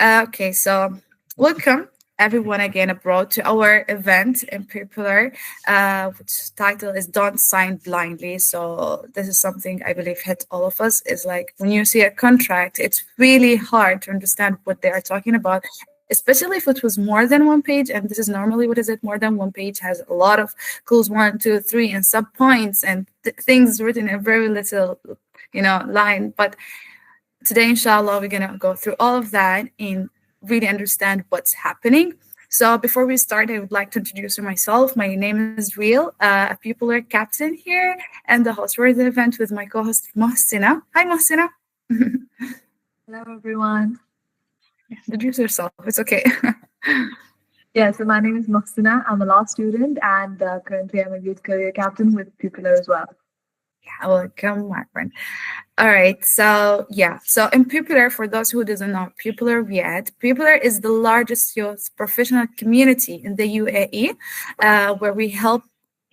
Okay, so welcome everyone again abroad to our event in Popular, which title is "Don't Sign Blindly." So this is something I believe hit all of us. Is like when you see a contract, it's really hard to understand what they are talking about, especially if it was more than one page. And this is normally what is it? More than one page has a lot of clues, one, two, three, and sub points and things written in a very little, line. But today, inshallah, we're going to go through all of that and really understand what's happening. So before we start, I would like to introduce myself. My name is Real, a pupiller captain here and the host for the event with my co-host Mohsina. Hi, Mohsina. Hello, everyone. Introduce yourself. It's okay. Yeah, so my name is Mohsina. I'm a law student and currently I'm a youth career captain with Pupiller as well. Yeah, welcome, my friend. All right, so in Popular, for those who doesn't know Popular yet, Popular is the largest youth professional community in the UAE, where we help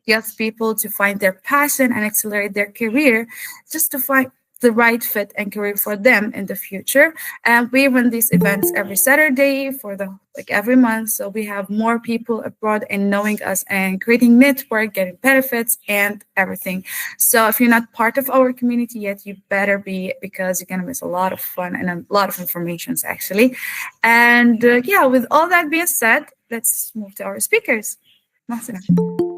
young people to find their passion and accelerate their career, just to find the right fit and career for them in the future. And we run these events every Saturday for the like every month, so we have more people abroad and knowing us and creating network, getting benefits and everything. So if you're not part of our community yet, you better be, because you're gonna miss a lot of fun and a lot of informations actually. And with all that being said, let's move to our speakers. Mahsina.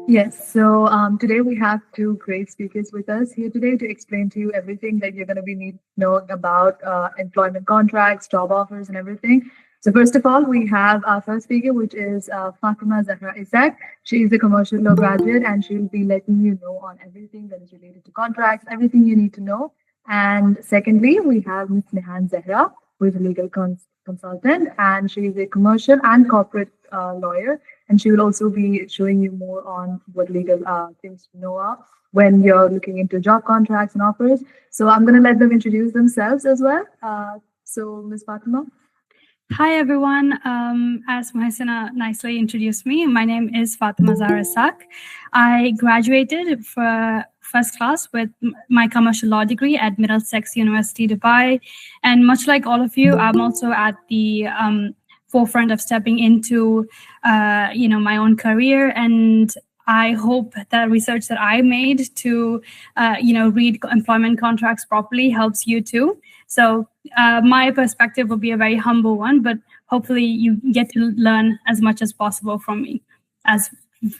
Yes, so today we have two great speakers with us here today to explain to you everything that you're going to be knowing about employment contracts, job offers, and everything. So first of all, we have our first speaker, which is Fathima Zahra Isak. She is a commercial law graduate, and she'll be letting you know on everything that is related to contracts, everything you need to know. And secondly, we have Ms. Nehan Zehra, who is a legal consultant, and she is a commercial and corporate lawyer. And she will also be showing you more on what legal things to know of when you're looking into job contracts and offers. So I'm going to let them introduce themselves as well. So, Ms. Fatima. Hi, everyone. As Mohsina nicely introduced me, my name is Fathima Zahra Isak. I graduated for first class with my commercial law degree at Middlesex University, Dubai. And much like all of you, I'm also at the forefront of stepping into, my own career. And I hope that research that I made to, read employment contracts properly helps you too. So my perspective will be a very humble one, but hopefully you get to learn as much as possible from me, as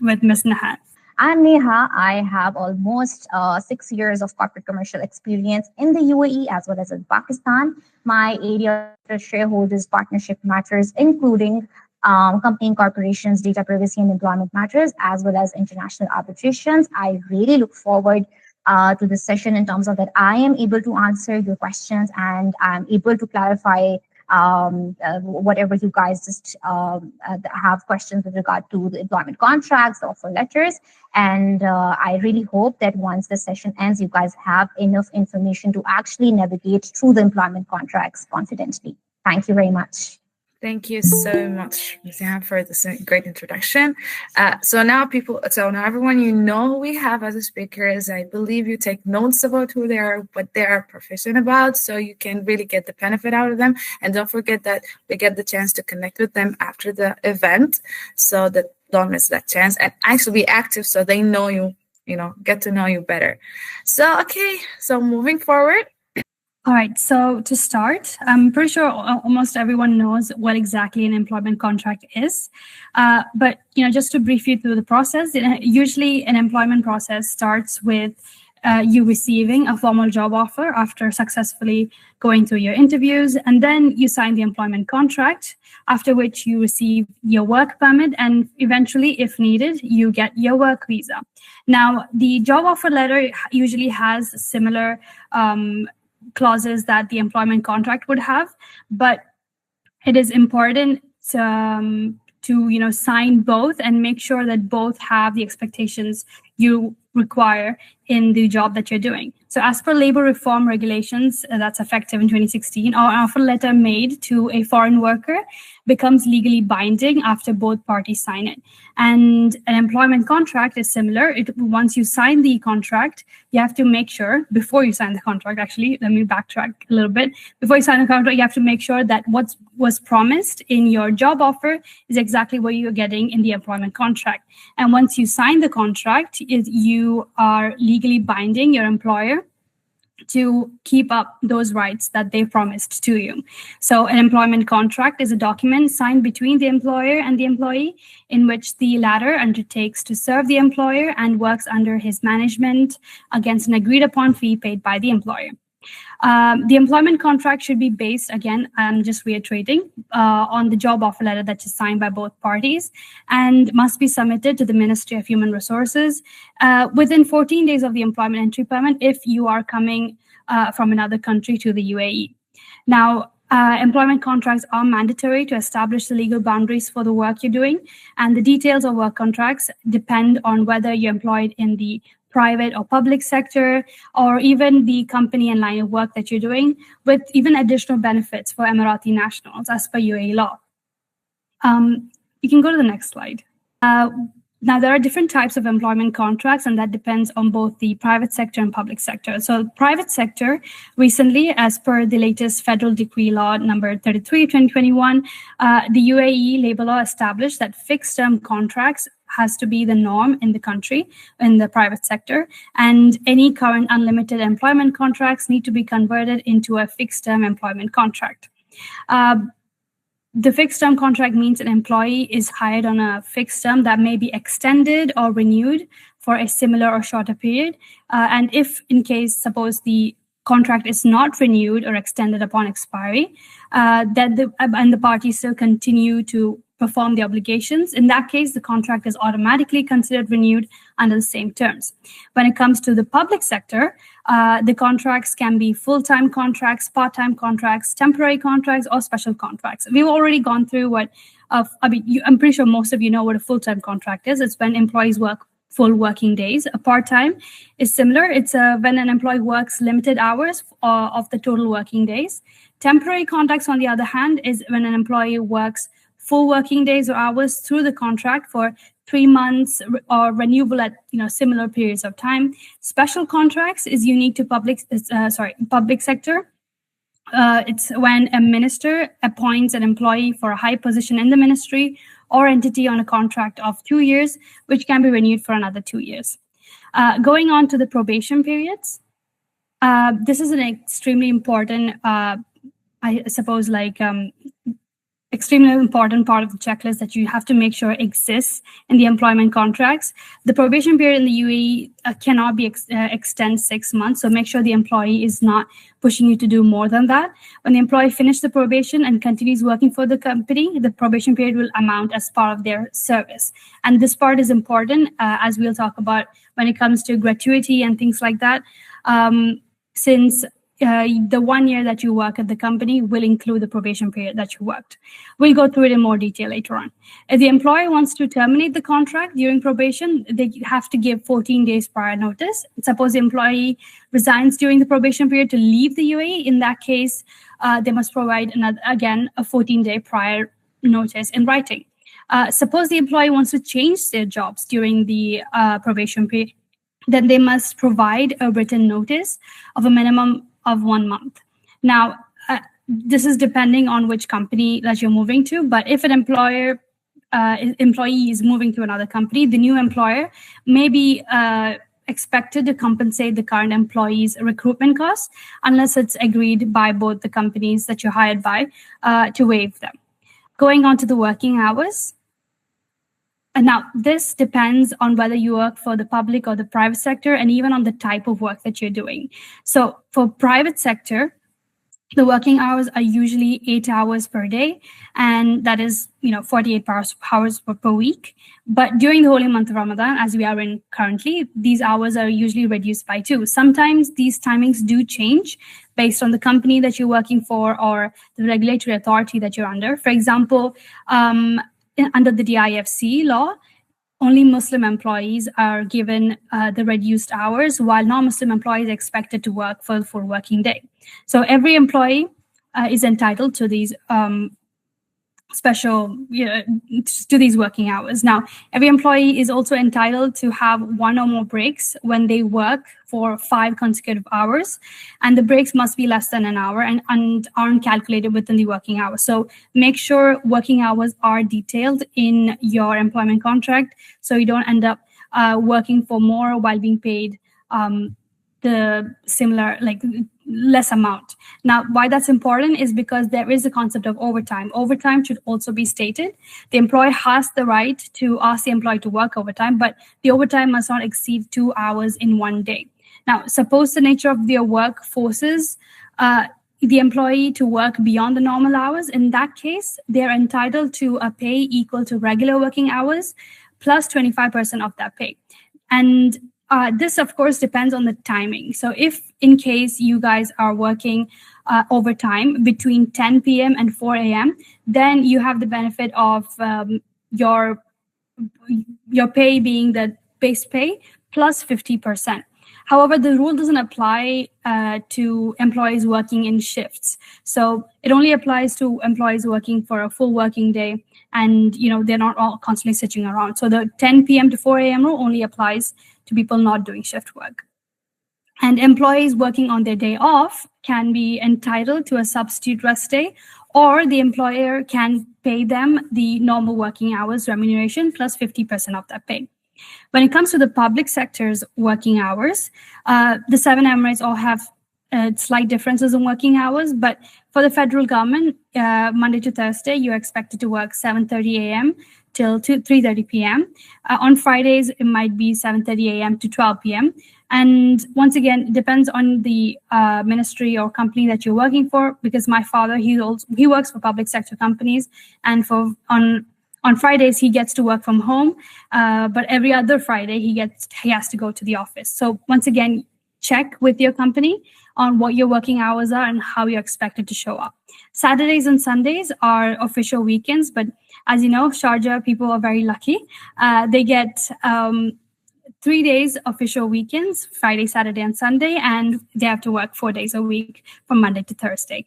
with Ms. Nehan. I'm Neha. I have almost 6 years of corporate commercial experience in the UAE as well as in Pakistan. My area of shareholders partnership matters, including company incorporations, data privacy and employment matters, as well as international arbitrations. I really look forward to this session in terms of that I am able to answer your questions and I'm able to clarify whatever you guys just have questions with regard to the employment contracts, the offer letters. And I really hope that once the session ends, you guys have enough information to actually navigate through the employment contracts confidently. Thank you very much. Thank you so much, Zehra, for this great introduction. So now everyone, you know who we have as a speakers. I believe you take notes about who they are, what they are proficient about, so you can really get the benefit out of them. And don't forget that we get the chance to connect with them after the event, so that don't miss that chance and actually be active so they know you, get to know you better. So moving forward. All right, so to start, I'm pretty sure almost everyone knows what exactly an employment contract is. But just to brief you through the process, usually an employment process starts with you receiving a formal job offer after successfully going through your interviews, and then you sign the employment contract, after which you receive your work permit, and eventually, if needed, you get your work visa. Now, the job offer letter usually has similar clauses that the employment contract would have, but it is important to sign both and make sure that both have the expectations you require in the job that you're doing. So as per labor reform regulations that's effective in 2016, our offer letter made to a foreign worker becomes legally binding after both parties sign it. And an employment contract is similar. Once you sign the contract, you have to make sure, before you sign the contract, actually, let me backtrack a little bit. Before you sign the contract, you have to make sure that what was promised in your job offer is exactly what you're getting in the employment contract. And once you sign the contract, you are legally binding your employer to keep up those rights that they promised to you. So an employment contract is a document signed between the employer and the employee in which the latter undertakes to serve the employer and works under his management against an agreed upon fee paid by the employer. The employment contract should be based, again, I'm just reiterating, on the job offer letter that is signed by both parties and must be submitted to the Ministry of Human Resources within 14 days of the employment entry permit if you are coming from another country to the UAE. Now, employment contracts are mandatory to establish the legal boundaries for the work you're doing, and the details of work contracts depend on whether you're employed in the private or public sector, or even the company and line of work that you're doing, with even additional benefits for Emirati nationals as per UAE law. You can go to the next slide. Now, there are different types of employment contracts, and that depends on both the private sector and public sector. So private sector, recently, as per the latest federal decree law number 33, 2021, the UAE labor law established that fixed-term contracts has to be the norm in the country, in the private sector, and any current unlimited employment contracts need to be converted into a fixed-term employment contract. The fixed-term contract means an employee is hired on a fixed term that may be extended or renewed for a similar or shorter period. And if, in case, suppose the contract is not renewed or extended upon expiry, that the parties still continue to perform the obligations. In that case, the contract is automatically considered renewed under the same terms. When it comes to the public sector, the contracts can be full-time contracts, part-time contracts, temporary contracts, or special contracts. We've already gone through what, I'm pretty sure most of you know what a full-time contract is. It's when employees work full working days. A part-time is similar. It's when an employee works limited hours of the total working days. Temporary contracts, on the other hand, is when an employee works full working days or hours through the contract for 3 months or renewable at similar periods of time. Special contracts is unique to public sector. It's when a minister appoints an employee for a high position in the ministry or entity on a contract of 2 years, which can be renewed for another 2 years. Going on to the probation periods, this is an extremely important, I suppose, extremely important part of the checklist that you have to make sure exists in the employment contracts. The probation period in the UAE cannot be extend 6 months, so make sure the employee is not pushing you to do more than that. When the employee finishes the probation and continues working for the company, the probation period will amount as part of their service. And this part is important, as we'll talk about when it comes to gratuity and things like that, since the 1 year that you work at the company will include the probation period that you worked. We'll go through it in more detail later on. If the employer wants to terminate the contract during probation, they have to give 14 days prior notice. Suppose the employee resigns during the probation period to leave the UAE. In that case, they must provide, again, a 14-day prior notice in writing. Suppose the employee wants to change their jobs during the probation period, then they must provide a written notice of a minimum of 1 month. Now, this is depending on which company that you're moving to, but if an employee is moving to another company, the new employer may be expected to compensate the current employee's recruitment costs unless it's agreed by both the companies that you're hired by to waive them. Going on to the working hours. And now, this depends on whether you work for the public or the private sector, and even on the type of work that you're doing. So for private sector, the working hours are usually 8 hours per day, and that is 48 hours per week. But during the holy month of Ramadan, as we are in currently, these hours are usually reduced by 2. Sometimes these timings do change based on the company that you're working for or the regulatory authority that you're under. For example, under the DIFC law, only Muslim employees are given the reduced hours, while non-Muslim employees are expected to work for the full working day. So every employee is entitled to these special, to these working hours. Now, every employee is also entitled to have one or more breaks when they work for 5 consecutive hours, and the breaks must be less than an hour and aren't calculated within the working hours. So make sure working hours are detailed in your employment contract, so you don't end up working for more while being paid the similar, like less amount. Now, why that's important is because there is a concept of overtime. Overtime should also be stated. The employer has the right to ask the employee to work overtime, but the overtime must not exceed 2 hours in one day. Now, suppose the nature of their work forces the employee to work beyond the normal hours. In that case, they're entitled to a pay equal to regular working hours plus 25% of that pay. And this, of course, depends on the timing. So if in case you guys are working overtime between 10 p.m. and 4 a.m., then you have the benefit of your pay being the base pay plus 50%. However, the rule doesn't apply to employees working in shifts. So it only applies to employees working for a full working day, and they're not all constantly switching around. So the 10 p.m. to 4 a.m. rule only applies to people not doing shift work. And employees working on their day off can be entitled to a substitute rest day, or the employer can pay them the normal working hours remuneration plus 50% of that pay. When it comes to the public sector's working hours, the 7 Emirates all have slight differences in working hours, but for the federal government, Monday to Thursday, you're expected to work 7:30 a.m. till 3:30 p.m. On Fridays, it might be 7:30 a.m. to 12 p.m. And once again, it depends on the ministry or company that you're working for, because my father, he works for public sector companies, and on Fridays, he gets to work from home, but every other Friday, he has to go to the office. So once again, check with your company on what your working hours are and how you're expected to show up. Saturdays and Sundays are official weekends, but as you know, Sharjah people are very lucky. They get 3 days official weekends, Friday, Saturday, and Sunday, and they have to work 4 days a week from Monday to Thursday.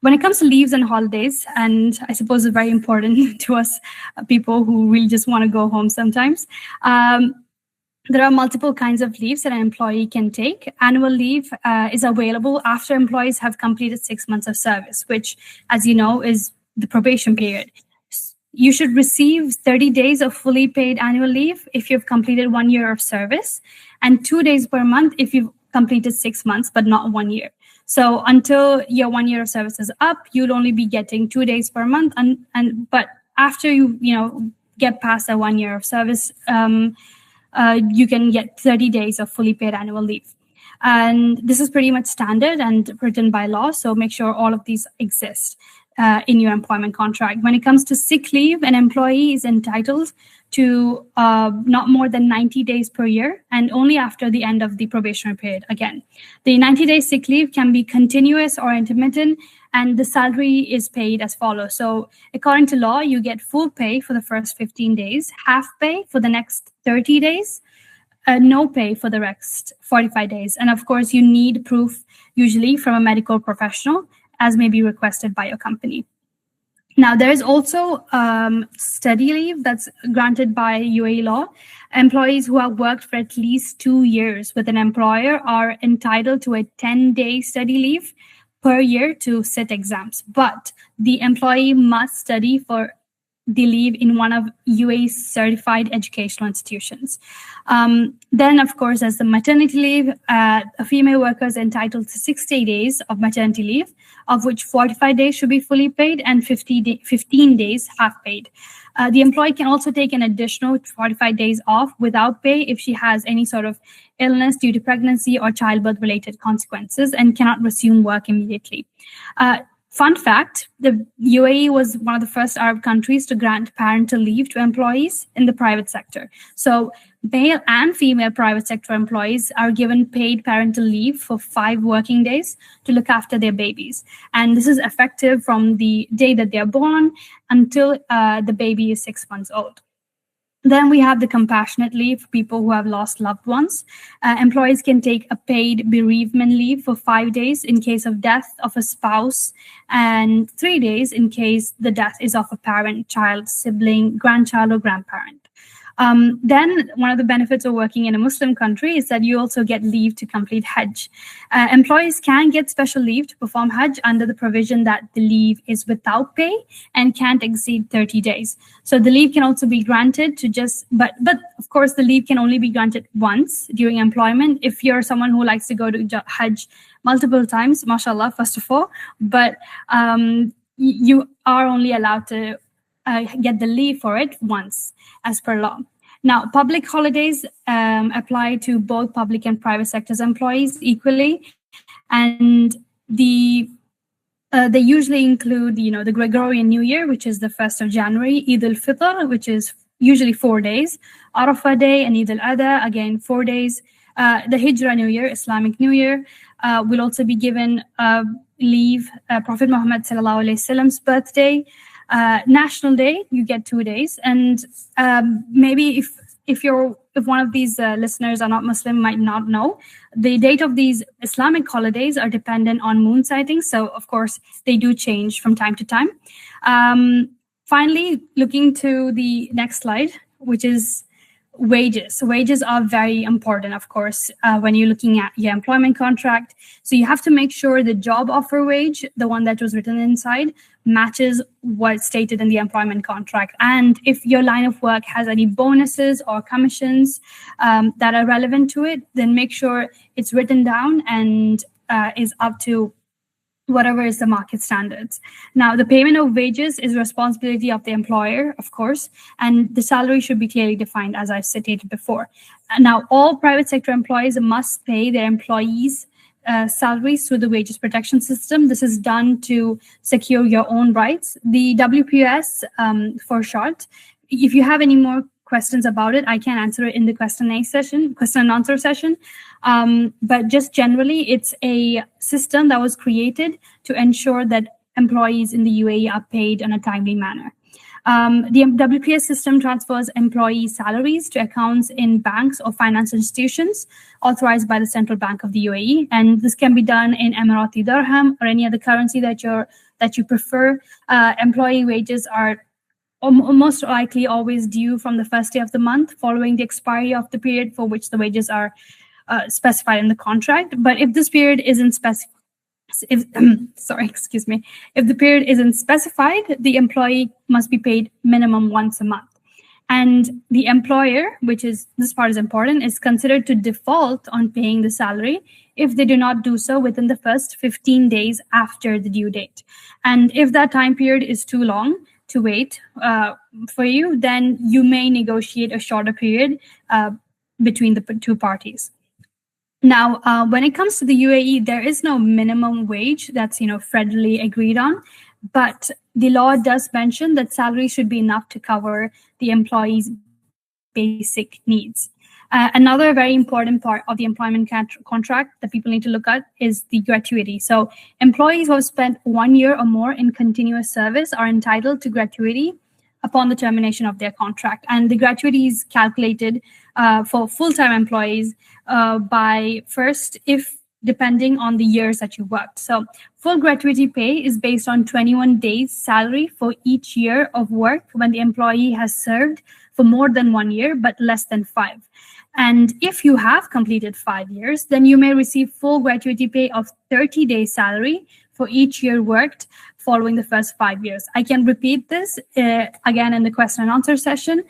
When it comes to leaves and holidays, and I suppose it's very important to us people who really just want to go home sometimes, there are multiple kinds of leaves that an employee can take. Annual leave is available after employees have completed 6 months of service, which, as you know, is the probation period. You should receive 30 days of fully paid annual leave if you've completed 1 year of service, and 2 days per month if you've completed 6 months, but not 1 year. So until your 1 year of service is up, you'll only be getting 2 days per month. But after you get past that 1 year of service, you can get 30 days of fully paid annual leave. And this is pretty much standard and written by law. So make sure all of these exist in your employment contract. When it comes to sick leave, an employee is entitled to not more than 90 days per year, and only after the end of the probationary period. Again, the 90-day sick leave can be continuous or intermittent, and the salary is paid as follows. So according to law, you get full pay for the first 15 days, half pay for the next 30 days, no pay for the next 45 days. And of course, you need proof usually from a medical professional, as may be requested by your company. Now, there is also study leave that's granted by UAE law. Employees who have worked for at least 2 years with an employer are entitled to a 10-day study leave per year to sit exams. But the employee must study for the leave in one of UAE's certified educational institutions. Then, of course, there's the maternity leave. A female worker is entitled to 60 days of maternity leave, of which 45 days should be fully paid and 15 days half paid. The employee can also take an additional 45 days off without pay if she has any sort of illness due to pregnancy or childbirth-related consequences and cannot resume work immediately. Fun fact, the UAE was one of the first Arab countries to grant parental leave to employees in the private sector. So male and female private sector employees are given paid parental leave for 5 working days to look after their babies. And this is effective from the day that they're born until the baby is 6 months old. Then we have the compassionate leave for people who have lost loved ones. Employees can take a paid bereavement leave for 5 days in case of death of a spouse, and 3 days in case the death is of a parent, child, sibling, grandchild, or grandparent. Then one of the benefits of working in a Muslim country is that you also get leave to complete Hajj. Employees can get special leave to perform Hajj under the provision that the leave is without pay and can't exceed 30 days. So the leave can also be granted to but of course the leave can only be granted once during employment. If you're someone who likes to go to Hajj multiple times, mashallah, first of all, but you are only allowed to get the leave for it once as per law. Now, public holidays apply to both public and private sectors employees equally, and they usually include, the Gregorian New Year, which is the 1st of January, Eid al-Fitr, which is usually 4 days, Arafah Day and Eid al-Adha, again 4 days. The Hijra New Year, Islamic New Year, will also be given leave. Prophet Muhammad sallallahu alaihi wasallam's birthday. National Day, you get 2 days, and maybe if one of these listeners are not Muslim, might not know, the date of these Islamic holidays are dependent on moon sightings, so of course they do change from time to time. Finally, looking to the next slide, which is wages. Wages are very important, of course, when you're looking at your employment contract. So you have to make sure the job offer wage, the one that was written inside, matches what's stated in the employment contract. And if your line of work has any bonuses or commissions that are relevant to it, then make sure it's written down and is up to whatever is the market standards. Now, the payment of wages is responsibility of the employer, of course, and the salary should be clearly defined, as I've stated before. Now, all private sector employees must pay their employees' salaries through the wages protection system. This is done to secure your own rights. The WPS, for short. If you have any more questions about it, I can answer it in the question and answer session. But just generally, it's a system that was created to ensure that employees in the UAE are paid in a timely manner. The WPS system transfers employee salaries to accounts in banks or financial institutions authorized by the Central Bank of the UAE, and this can be done in Emirati dirham or any other currency that you prefer. Employee wages are most likely always due from the first day of the month following the expiry of the period for which the wages are specified in the contract. But if this period isn't specified, if the period isn't specified, the employee must be paid minimum once a month. And the employer, this part is important, is considered to default on paying the salary if they do not do so within the first 15 days after the due date. And if that time period is too long to wait for you, then you may negotiate a shorter period between the two parties. Now, when it comes to the UAE, there is no minimum wage that's federally agreed on, but the law does mention that salary should be enough to cover the employee's basic needs. Another very important part of the employment contract that people need to look at is the gratuity. So employees who have spent 1 year or more in continuous service are entitled to gratuity upon the termination of their contract. And the gratuity is calculated for full-time employees by first, depending on the years that you worked. So full gratuity pay is based on 21 days salary for each year of work when the employee has served for more than 1 year, but less than 5. And if you have completed 5 years, then you may receive full gratuity pay of 30 days salary for each year worked following the first 5 years. I can repeat this again in the question and answer session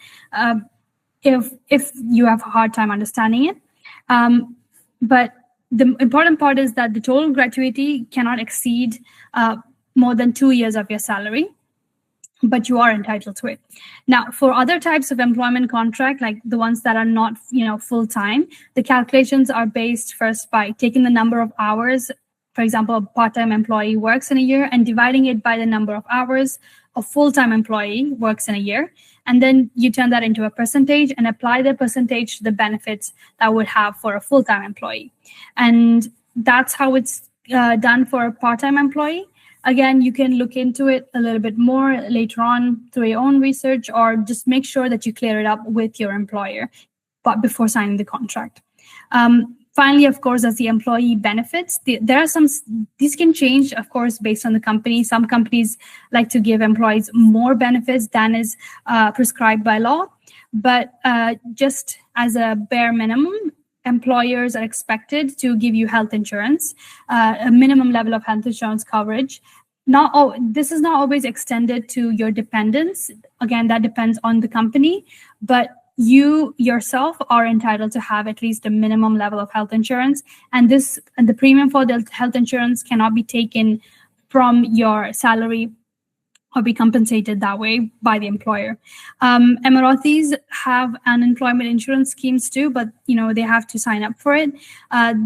if you have a hard time understanding it. But the important part is that the total gratuity cannot exceed more than 2 years of your salary, but you are entitled to it. Now, for other types of employment contract, like the ones that are not, full-time, the calculations are based first by taking the number of hours, for example, a part-time employee works in a year, and dividing it by the number of hours a full-time employee works in a year. And then you turn that into a percentage and apply the percentage to the benefits that would have for a full-time employee. And that's how it's done for a part-time employee. Again, you can look into it a little bit more later on through your own research, or just make sure that you clear it up with your employer, but before signing the contract. Finally, of course, as the employee benefits, there are some, these can change, of course, based on the company. Some companies like to give employees more benefits than is prescribed by law. But just as a bare minimum, employers are expected to give you health insurance, a minimum level of health insurance coverage. This is not always extended to your dependents. Again, that depends on the company, but you yourself are entitled to have at least a minimum level of health insurance, and the premium for the health insurance cannot be taken from your salary or be compensated that way by the employer. Emiratis have unemployment insurance schemes too, but they have to sign up for it.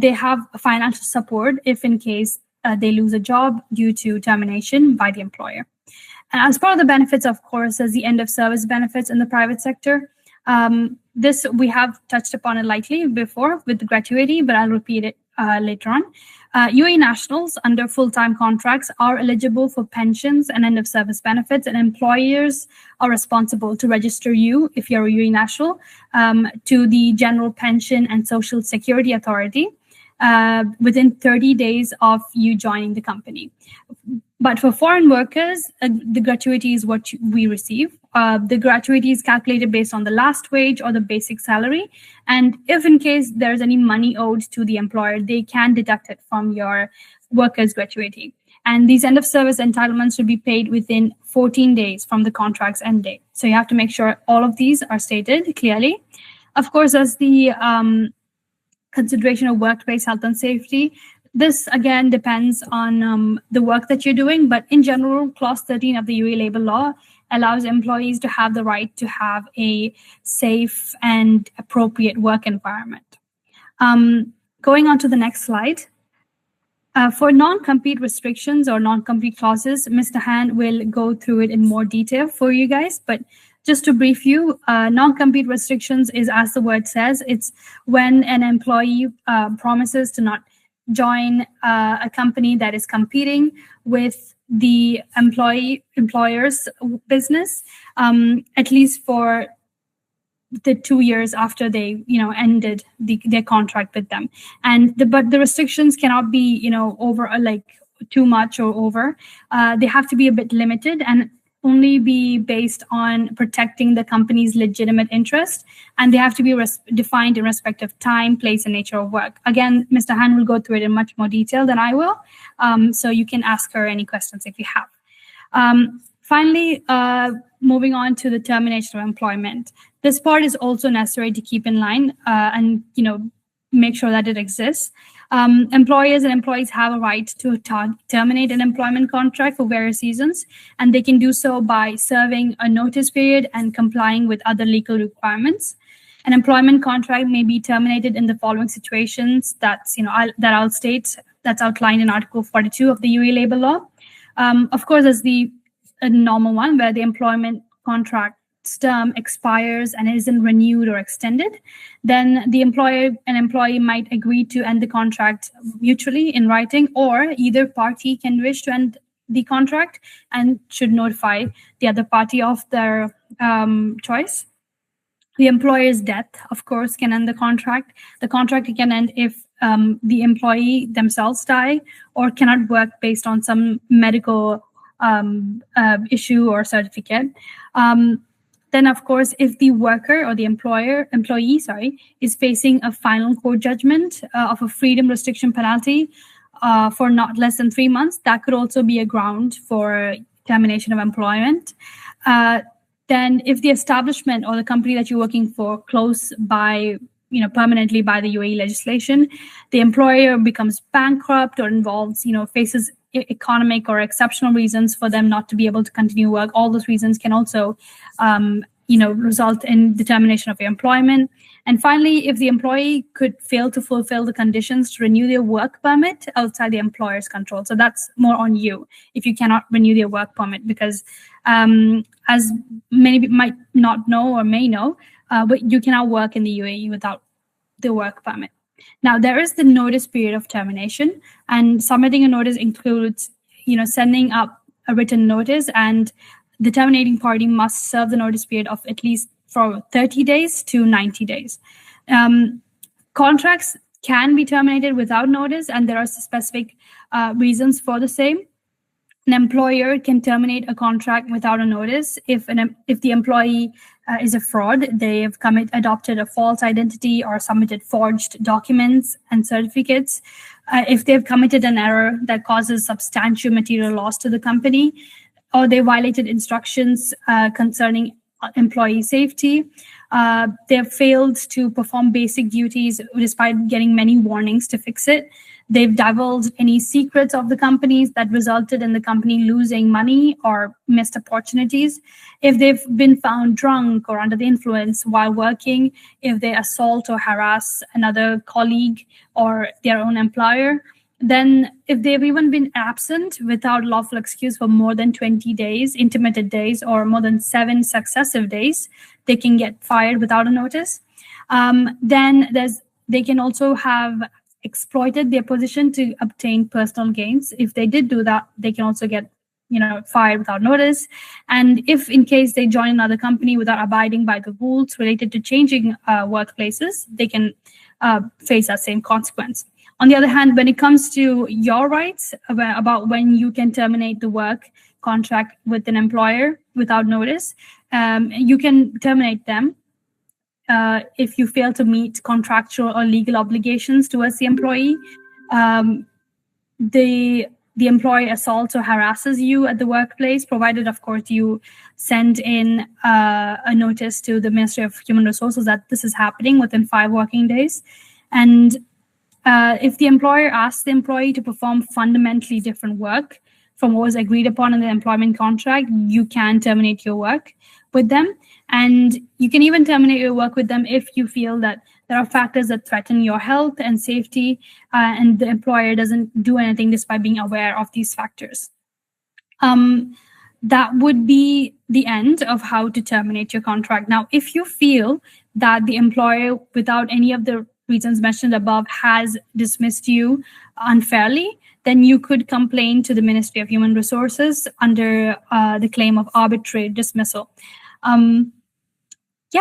They have financial support if in case they lose a job due to termination by the employer. And as part of the benefits, of course, is the end of service benefits in the private sector. This we have touched upon it lightly before with the gratuity, but I'll repeat it later on. UAE nationals under full-time contracts are eligible for pensions and end-of-service benefits, and employers are responsible to register you, if you're a UAE national, to the General Pension and Social Security Authority within 30 days of you joining the company. But for foreign workers, the gratuity is what we receive. The gratuity is calculated based on the last wage or the basic salary. And if in case there's any money owed to the employer, they can deduct it from your worker's gratuity. And these end of service entitlements should be paid within 14 days from the contract's end date. So you have to make sure all of these are stated clearly. Of course, as the consideration of workplace health and safety, this again depends on the work that you're doing, but in general, Clause 13 of the UAE Labor Law allows employees to have the right to have a safe and appropriate work environment. Going on to the next slide. For non-compete restrictions or non-compete clauses, Mr. Han will go through it in more detail for you guys, but just to brief you, non-compete restrictions is, as the word says, it's when an employee promises to not join a company that is competing with the employer's business, at least for the 2 years after they ended their contract with them. And but the restrictions cannot be over like too much or over. They have to be a bit limited and only be based on protecting the company's legitimate interest, and they have to be defined in respect of time, place, and nature of work. Again, Mr. Han will go through it in much more detail than I will, so you can ask her any questions if you have. Finally, moving on to the termination of employment. This part is also necessary to keep in line and make sure that it exists. Employers and employees have a right to terminate an employment contract for various reasons, and they can do so by serving a notice period and complying with other legal requirements. An employment contract may be terminated in the following situations that I'll state, that's outlined in Article 42 of the UAE Labor Law. Of course, there's the normal one where the employment contract term expires and isn't renewed or extended. Then the employer and employee might agree to end the contract mutually in writing, or either party can wish to end the contract and should notify the other party of their choice. The employer's death, of course, can end the contract. The contract can end if the employee themselves die or cannot work based on some medical issue or certificate. Then, of course, if the worker or the employee, is facing a final court judgment of a freedom restriction penalty for not less than 3 months, that could also be a ground for termination of employment. Then, if the establishment or the company that you're working for close by, permanently by the UAE legislation, the employer becomes bankrupt or involves, faces economic or exceptional reasons for them not to be able to continue work, all those reasons can also result in the termination of your employment. And finally, if the employee could fail to fulfill the conditions to renew their work permit outside the employer's control. So that's more on you if you cannot renew their work permit, because as many people might not know or may know, but you cannot work in the UAE without the work permit. Now, there is the notice period of termination, and submitting a notice includes sending up a written notice, and the terminating party must serve the notice period of at least from 30 days to 90 days. Contracts can be terminated without notice, and there are specific reasons for the same. An employer can terminate a contract without a notice if the employee is a fraud, they've adopted a false identity or submitted forged documents and certificates, if they've committed an error that causes substantial material loss to the company, or they violated instructions concerning employee safety. They have failed to perform basic duties despite getting many warnings to fix it. They've divulged any secrets of the companies that resulted in the company losing money or missed opportunities. If they've been found drunk or under the influence while working, if they assault or harass another colleague or their own employer, then if they've even been absent without lawful excuse for more than 20 days, intermittent days, or more than 7 successive days, they can get fired without a notice. Then they can also have exploited their position to obtain personal gains. If they did do that, they can also get fired without notice. And if in case they join another company without abiding by the rules related to changing workplaces, they can face that same consequence. On the other hand, when it comes to your rights about when you can terminate the work contract with an employer without notice, you can terminate them if you fail to meet contractual or legal obligations towards the employee. The employee assaults or harasses you at the workplace, provided, of course, you send in a notice to the Ministry of Human Resources that this is happening within 5 working days. And if the employer asks the employee to perform fundamentally different work from what was agreed upon in the employment contract, you can terminate your work with them. And you can even terminate your work with them if you feel that there are factors that threaten your health and safety, and the employer doesn't do anything despite being aware of these factors. That would be the end of how to terminate your contract. Now, if you feel that the employer, without any of the reasons mentioned above, has dismissed you unfairly, then you could complain to the Ministry of Human Resources under the claim of arbitrary dismissal.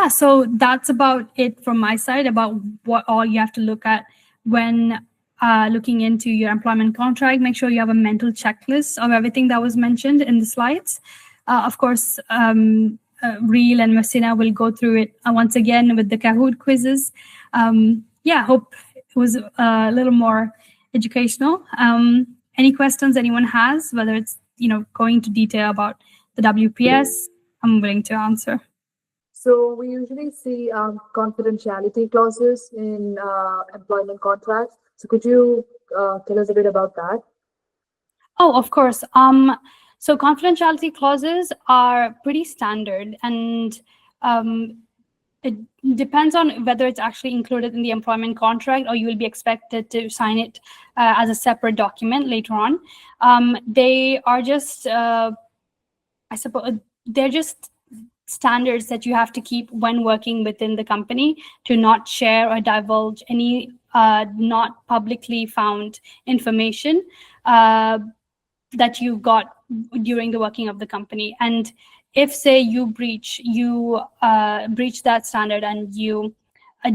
So that's about it from my side about what all you have to look at when looking into your employment contract. Make sure you have a mental checklist of everything that was mentioned in the slides. Of course, Reel and Messina will go through it once again with the Kahoot quizzes. Hope it was a little more educational. Any questions anyone has, whether it's going into detail about the WPS, I'm willing to answer. So we usually see confidentiality clauses in employment contracts. So could you tell us a bit about that? Oh, of course. So confidentiality clauses are pretty standard, and it depends on whether it's actually included in the employment contract or you will be expected to sign it as a separate document later on. They are just, I suppose, they're just standards that you have to keep when working within the company, to not share or divulge any not publicly found information that you got during the working of the company. And if, say, you breach that standard and you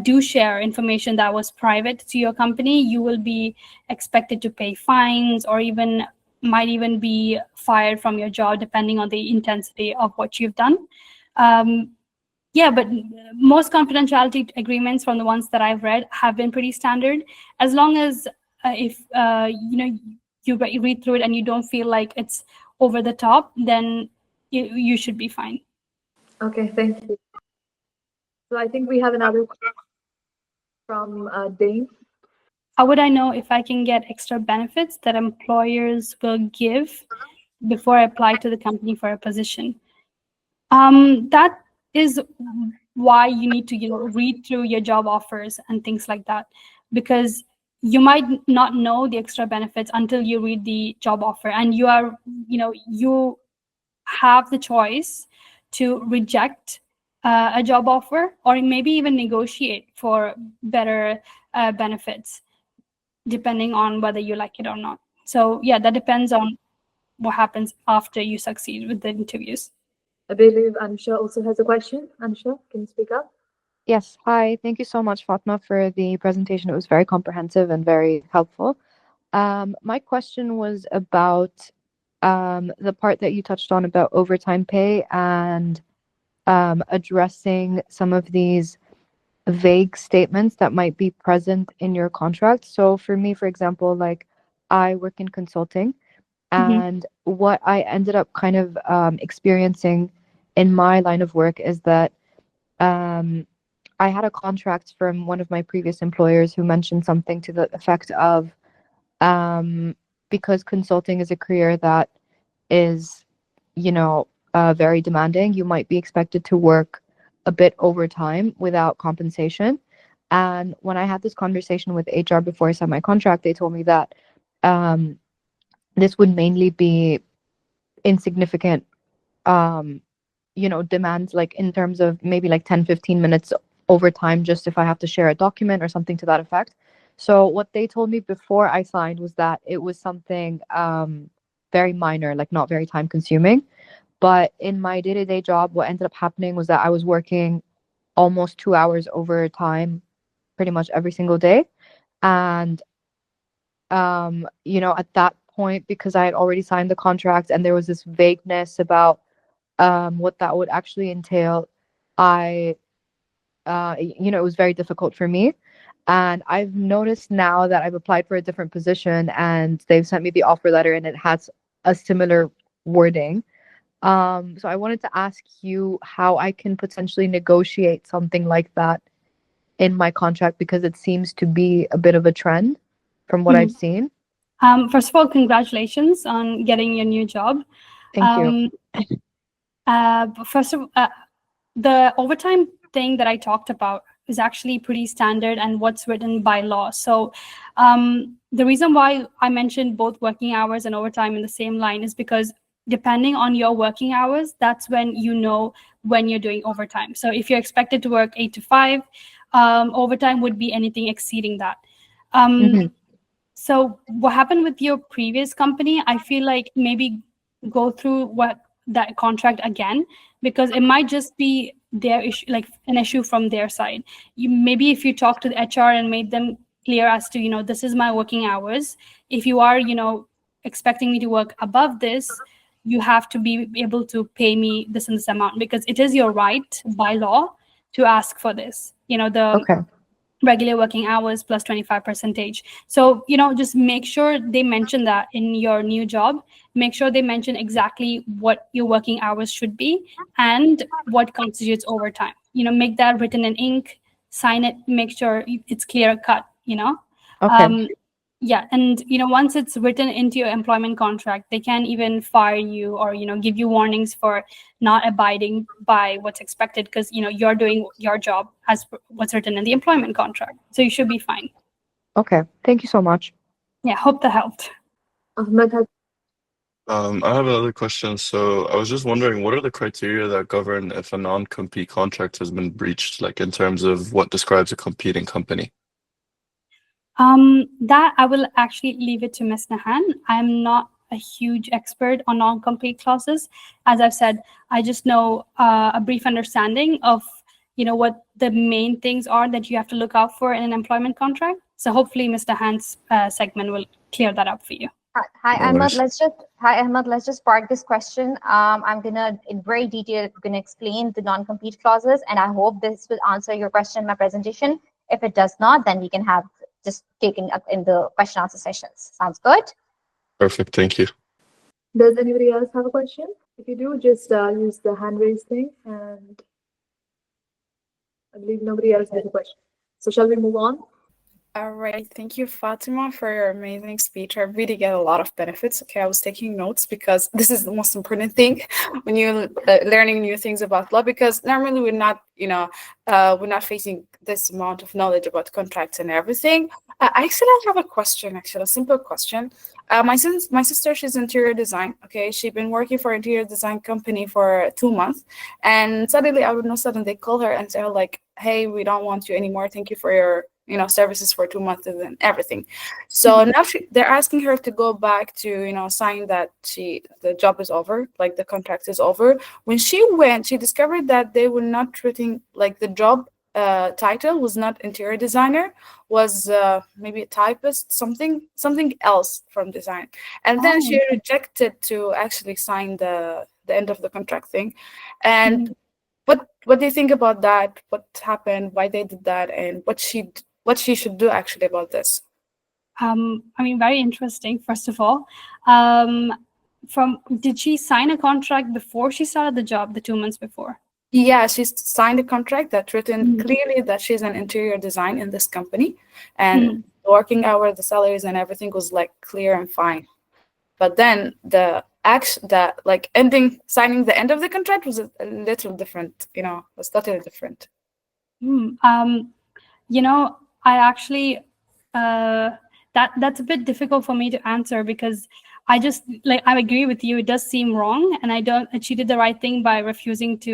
do share information that was private to your company, you will be expected to pay fines, or might even be fired from your job, depending on the intensity of what you've done. But most confidentiality agreements, from the ones that I've read, have been pretty standard. As long as if you read through it and you don't feel like it's over the top, then you should be fine. Okay, thank you. So I think we have another question from Dane. How would I know if I can get extra benefits that employers will give before I apply to the company for a position? That is why you need to read through your job offers and things like that, because you might not know the extra benefits until you read the job offer, and you have the choice to reject a job offer, or maybe even negotiate for better benefits, depending on whether you like it or not. So that depends on what happens after you succeed with the interviews. I believe Anusha also has a question. Anusha, can you speak up? Yes, hi. Thank you so much, Fatma, for the presentation. It was very comprehensive and very helpful. My question was about the part that you touched on about overtime pay and addressing some of these vague statements that might be present in your contract. So for me, for example, like I work in consulting, Mhm. and what I ended up kind of experiencing in my line of work is that um, I had a contract from one of my previous employers who mentioned something to the effect of um, because consulting is a career that is, you know, very demanding, you might be expected to work a bit overtime without compensation. And when I had this conversation with HR before I signed my contract, they told me that um, this would mainly be insignificant um, demands, like in terms of maybe like 10-15 minutes overtime, just if I have to share a document or something to that effect. So what they told me before I signed was that it was something very minor, like not very time consuming. But in my day-to-day job, what ended up happening was that I was working almost 2 hours overtime pretty much every single day. And at that point, because I had already signed the contract and there was this vagueness about what that would actually entail, I, it was very difficult for me. And I've noticed now that I've applied for a different position and they've sent me the offer letter and it has a similar wording. So I wanted to ask you how I can potentially negotiate something like that in my contract because it seems to be a bit of a trend from what I've Mhm. seen. First of all, congratulations on getting your new job. Thank you. Um, First of the overtime thing that I talked about is actually pretty standard and what's written by law. So the reason why I mentioned both working hours and overtime in the same line is because depending on your working hours, that's when you know when you're doing overtime. So if you're expected to work 8 to 5, overtime would be anything exceeding that. Um, Hmm. so what happened with your previous company? I feel like maybe go through what that contract again, because it might just be their issue, like an issue from their side. You maybe if you talk to the HR and made them clear as to, this is my working hours. If you are, expecting me to work above this, you have to be able to pay me this and this amount, because it is your right by law to ask for this. The Okay. regular working hours plus 25 percentage. So just make sure they mention that in your new job. Make sure they mention exactly what your working hours should be and what constitutes overtime. Make that written in ink, sign it, make sure it's clear cut. Okay. um, yeah, and once it's written into your employment contract, they can even fire you or give you warnings for not abiding by what's expected, because you're doing your job as what's written in the employment contract, so you should be fine. Okay. Thank you so much. Yeah, hope that helped. Ahmed has I have another question. So I was just wondering, what are the criteria that govern if a non-compete contract has been breached, like in terms of what describes a competing company? That I will actually leave it to Ms. Nehan. I'm not a huge expert on non-compete clauses. As I've said, I just know a brief understanding of what the main things are that you have to look out for in an employment contract. So hopefully Mr. Han's segment will clear that up for you. Hi, No Ahmed. worries. Let's just park this question. I'm gonna, in very detail, gonna explain the non-compete clauses, and I hope this will answer your question in my presentation. If it does not, then we can have just taken up in the question answer sessions. Sounds good? Perfect. Thank you. Does anybody else have a question? If you do, just use the hand raise thing, and I believe nobody else has a question. So shall we move on? All right, thank you, Fatima, for your amazing speech. I really get a lot of benefits. Okay, I was taking notes because this is the most important thing when you're learning new things about law. Because normally we're not facing this amount of knowledge about contracts and everything. Actually, I have a question. Actually, a simple question. My sister, she's interior design. Okay, she's been working for interior design company for 2 months, and suddenly, out of no sudden, they call her and say, like, "Hey, we don't want you anymore. Thank you for your services for 2 months and everything. So now they're asking her to go back to sign that the job is over, like the contract is over. When she went, she discovered that they were not treating, like, the job title was not interior designer, was maybe a typist, something else from design. And then Oh. she rejected to actually sign the end of the contract thing. And Mhm. what do you think about that? What happened? Why they did that? And what she should do actually about this? I mean, very interesting. First of all, um, from did she sign a contract before she started the job, the 2 months before? Yeah, she signed a contract that written Mhm. clearly that she's an interior design in this company, and Mhm. the working hour, the salaries, and everything was like clear and fine. But then the action, that like ending, signing the end of the contract was a little different. Was totally different. Mm. You know, I actually that's a bit difficult for me to answer because I just like I agree with you. It does seem wrong, and I don't. She did the right thing by refusing to,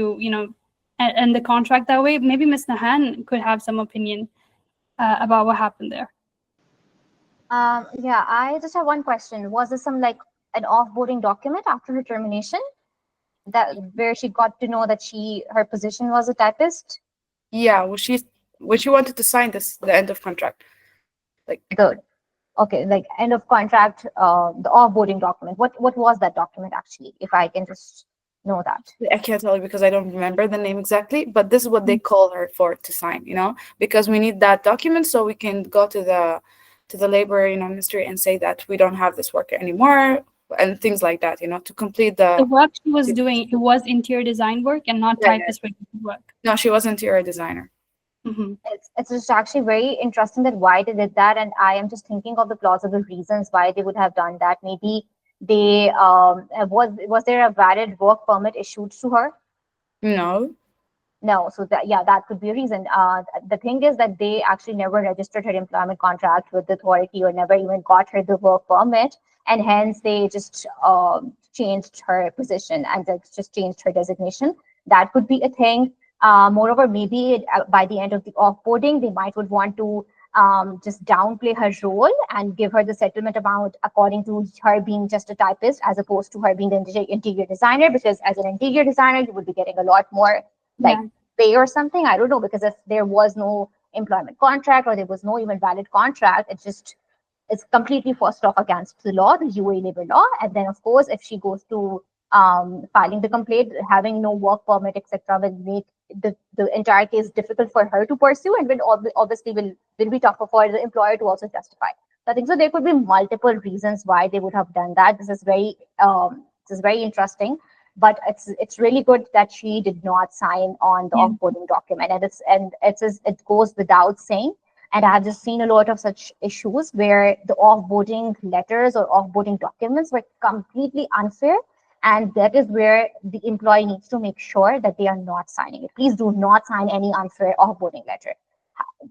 end the contract that way. Maybe Miss Nahan could have some opinion about what happened there. Yeah, I just have one question. Was this some like an offboarding document after her termination that where she got to know that her position was a typist? Yeah, when she wanted to sign the end of contract, like, Good. Okay, like end of contract, the offboarding document. What was that document actually? If I can just know that. I can't tell you because I don't remember the name exactly, but this is what they call her for to sign, because we need that document so we can go to the labor, ministry, and say that we don't have this worker anymore and things like that, to complete The the. work she was doing, it was interior design work and not Yeah, yeah. typist related work. No, she was interior designer. Hmm. It's just actually very interesting that why they did that, and I am just thinking of the plausible reasons why they would have done that. Maybe they was there a valid work permit issued to her? No. No, so that yeah, that could be a reason. The thing is that they actually never registered her employment contract with the authority or never even got her the work permit, and hence they just changed her position and just changed her designation. That could be a thing. Moreover, maybe by the end of the offboarding, they might would want to just downplay her role and give her the settlement amount according to her being just a typist as opposed to her being the interior designer. Because as an interior designer, you would be getting a lot more like Yeah. pay or something. I don't know, because if there was no employment contract or there was no even valid contract, it's completely first off against the law, the UAE labor law. And then of course, if she goes to filing the complaint, having no work permit, etc., will make the entire case difficult for her to pursue, and obviously will be tougher for the employer to also justify. So I think so there could be multiple reasons why they would have done that. This is very interesting, but it's really good that she did not sign on the Yeah. offboarding document, it goes without saying. And I've just seen a lot of such issues where the offboarding letters or offboarding documents were completely unfair, and that is where the employee needs to make sure that they are not signing it. Please do not sign any unfair offboarding letter,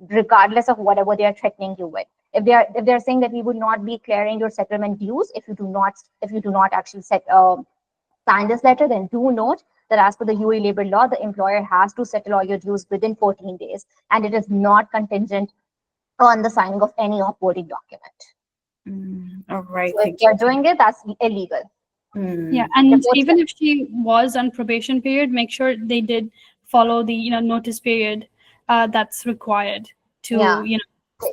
regardless of whatever they are threatening you with. If they're saying that we would not be clearing your settlement dues if you do not actually sign this letter, then do note that as per the UAE labor law, the employer has to settle all your dues within 14 days, and it is not contingent on the signing of any offboarding document. All right, So if thank you. they're doing it, that's illegal. Yeah, Mm. and Report even if she was on probation period, make sure they did follow the notice period that's required to Yeah,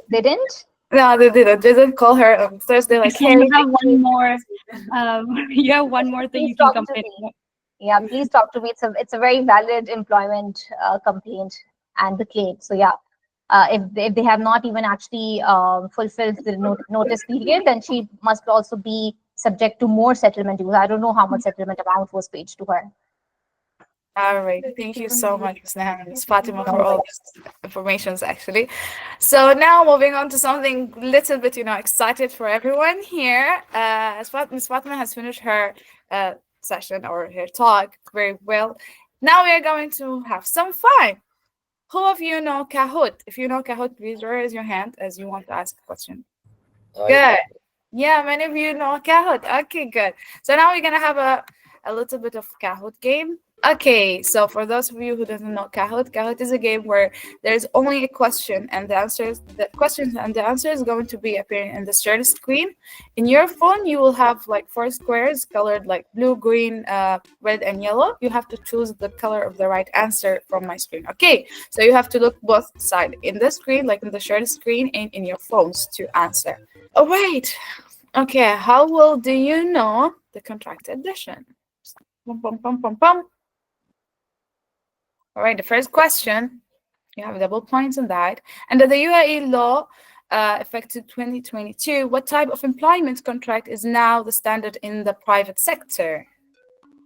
they didn't. No, they didn't. They didn't call her on Thursday like, So hey, you have thank one you. more you have one more thing Please you can talk to complain me. about. Yeah, please talk to me. It's a very valid employment complaint and the claim. So yeah, if they have not even actually fulfilled the notice period, then she must also be subject to more settlement dues. I don't know how much settlement amount was paid to her. All right. Thank you so much, Ms. Nehan and Ms. Fatima, No for all worries. these informations, actually. So now moving on to something little bit, excited for everyone here. As Ms. Fatima has finished her session or her talk very well. Now we are going to have some fun. Who of you know Kahoot? If you know Kahoot, please raise your hand as you want to ask a question. Good. Yeah, many of you know Kahoot. Okay, good. So now we're gonna have a little bit of Kahoot game. Okay, so for those of you who doesn't know Kahoot is a game where there's only a question and the questions and the answer is going to be appearing in the shared screen. In your phone, you will have like four squares colored like blue, green, red, and yellow. You have to choose the color of the right answer from my screen. Okay, so you have to look both side in the screen, like in the shared screen, and in your phones to answer. Oh wait, okay. How well do you know the contract edition? Pum, pum, pum, pum, pum. All right, the first question, you have double points on that. Under the UAE law, effective 2022, what type of employment contract is now the standard in the private sector?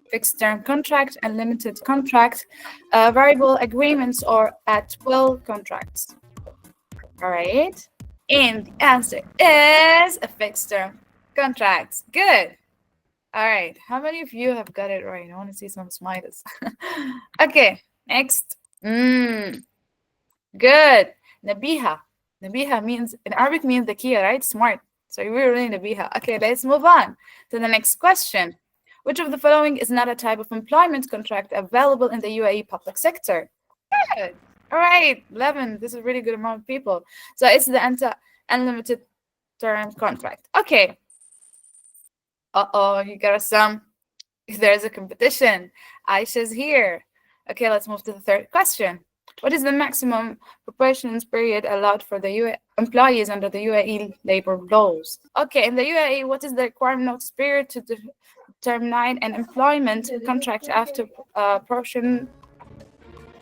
Fixed term contract, unlimited contract, variable agreements, or at will contracts? All right. And the answer is a fixed term contract. Good. All right. How many of you have got it right? I want to see some smiles. Okay. Next. Good. Nabiha. Nabiha means in Arabic means the key, right? Smart. So you're really Nabiha. Okay, let's move on to the next question. Which of the following is not a type of employment contract available in the UAE public sector? Good. All right, 11. This is a really good amount of people. So it's the unlimited term contract. Okay. Uh-oh, you got some. There's a competition. Aisha's here. Okay, let's move to the third question. What is the maximum probation period allowed for the employees under the UAE labor laws? Okay, in the UAE, what is the requirement notice period to terminate an employment contract after probation